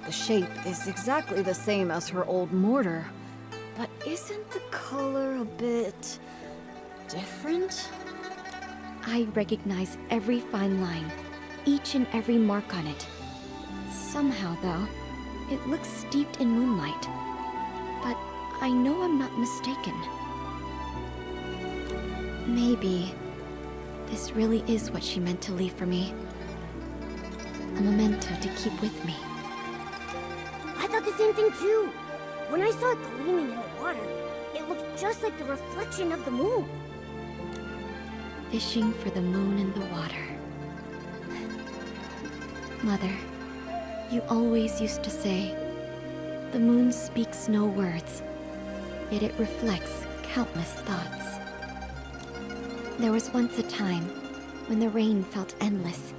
The shape is exactly the same as her old mortar. But isn't the color a bit... different? I recognize every fine line, each and every mark on it. Somehow, though, it looks steeped in moonlight. But I know I'm not mistaken. Maybe this really is what she meant to leave for me. A memento to keep with me. I thought the same thing too. When I saw it gleaming in the water, it looked just like the reflection of the moon. Fishing for the moon in the water. Mother, you always used to say, the moon speaks no words, yet it reflects countless thoughts. There was once a time when the rain felt endless,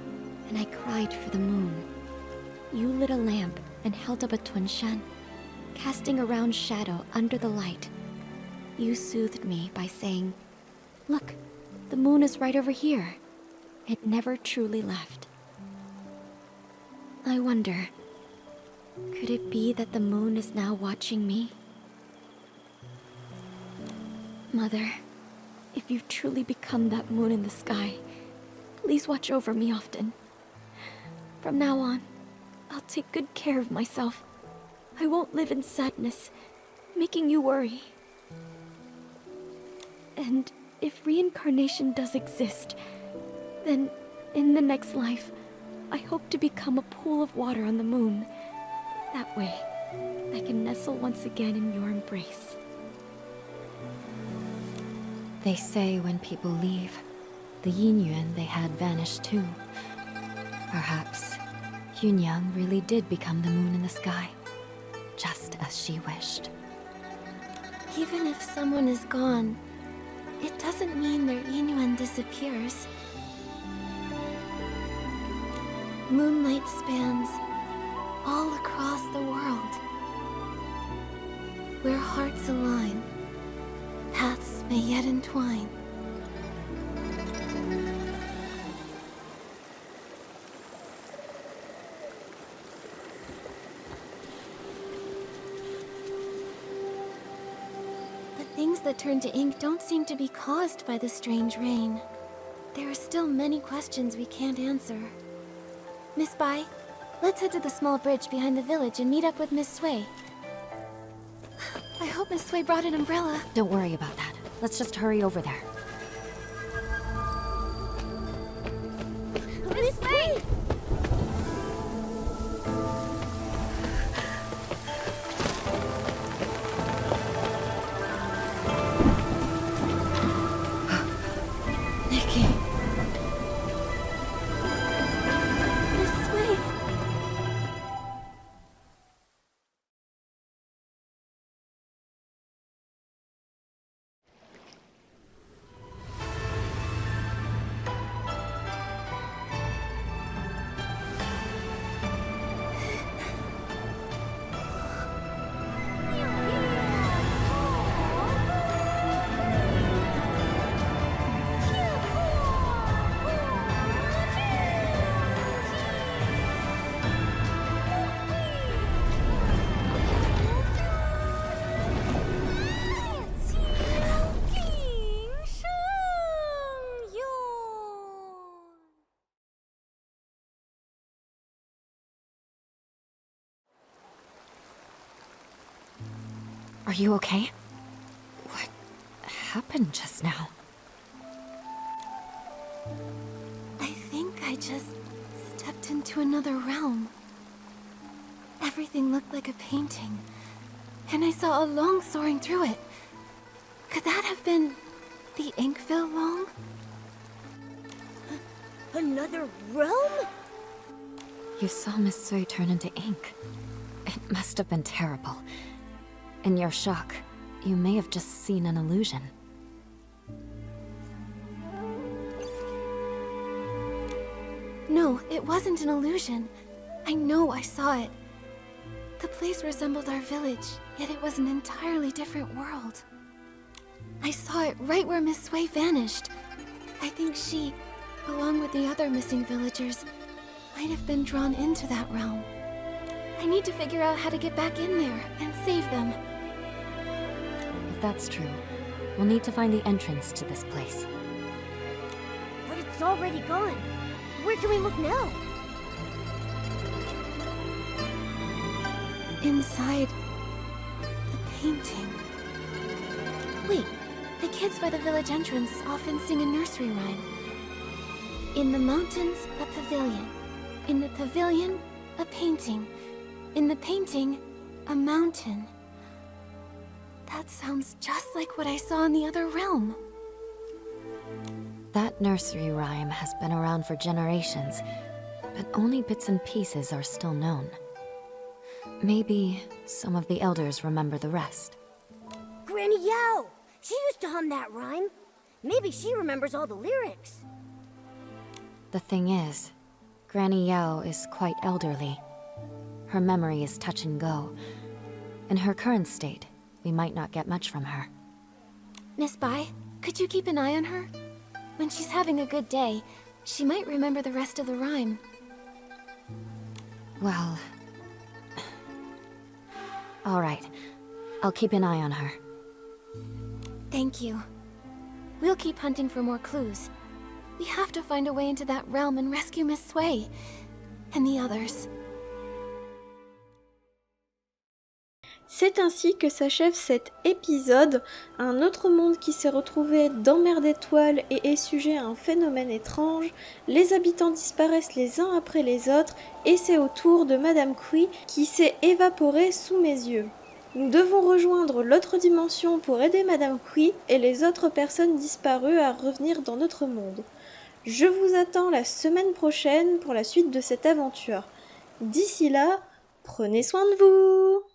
and I cried for the moon. You lit a lamp and held up a tunshan, casting a round shadow under the light. You soothed me by saying, "Look, the moon is right over here." It never truly left. I wonder, could it be that the moon is now watching me? Mother, if you've truly become that moon in the sky, please watch over me often. From now on, I'll take good care of myself. I won't live in sadness, making you worry. And if reincarnation does exist, then in the next life, I hope to become a pool of water on the moon. That way, I can nestle once again in your embrace. They say when people leave, the yin-yuan they had vanished too. Perhaps Yunyang really did become the moon in the sky, just as she wished. Even if someone is gone, it doesn't mean their yin-yuan disappears. Moonlight spans all across the world. Where hearts align, paths may yet entwine. The things that turn to ink don't seem to be caused by the strange rain. There are still many questions we can't answer. Miss Bai, let's head to the small bridge behind the village and meet up with Miss Sui. I hope Miss Sui brought an umbrella. Don't worry about that. Let's just hurry over there. Miss Sui! Nikki. Miss Sui! Are you okay? What happened just now? I think I just stepped into another realm. Everything looked like a painting, and I saw a long soaring through it. Could that have been the Inkville long? Another realm? You saw Miss Sui turn into ink. It must have been terrible. In your shock, you may have just seen an illusion. No, it wasn't an illusion. I know I saw it. The place resembled our village, yet it was an entirely different world. I saw it right where Miss Sui vanished. I think she, along with the other missing villagers, might have been drawn into that realm. I need to figure out how to get back in there and save them. If that's true, we'll need to find the entrance to this place. But it's already gone. Where can we look now? Inside the painting. Wait, the kids by the village entrance often sing a nursery rhyme. In the mountains, a pavilion. In the pavilion, a painting. In the painting, a mountain. That sounds just like what I saw in the other realm. That nursery rhyme has been around for generations, but only bits and pieces are still known. Maybe some of the elders remember the rest. Granny Yao! She used to hum that rhyme. Maybe she remembers all the lyrics. The thing is, Granny Yao is quite elderly. Her memory is touch and go. In her current state, we might not get much from her. Miss Bai, could you keep an eye on her? When she's having a good day, she might remember the rest of the rhyme. Well... all right. I'll keep an eye on her. Thank you. We'll keep hunting for more clues. We have to find a way into that realm and rescue Miss Sui. And the others. C'est ainsi que s'achève cet épisode, un autre monde qui s'est retrouvé dans mer d'étoiles et est sujet à un phénomène étrange, les habitants disparaissent les uns après les autres et c'est au tour de Madame Kui qui s'est évaporée sous mes yeux. Nous devons rejoindre l'autre dimension pour aider Madame Kui et les autres personnes disparues à revenir dans notre monde. Je vous attends la semaine prochaine pour la suite de cette aventure. D'ici là, prenez soin de vous!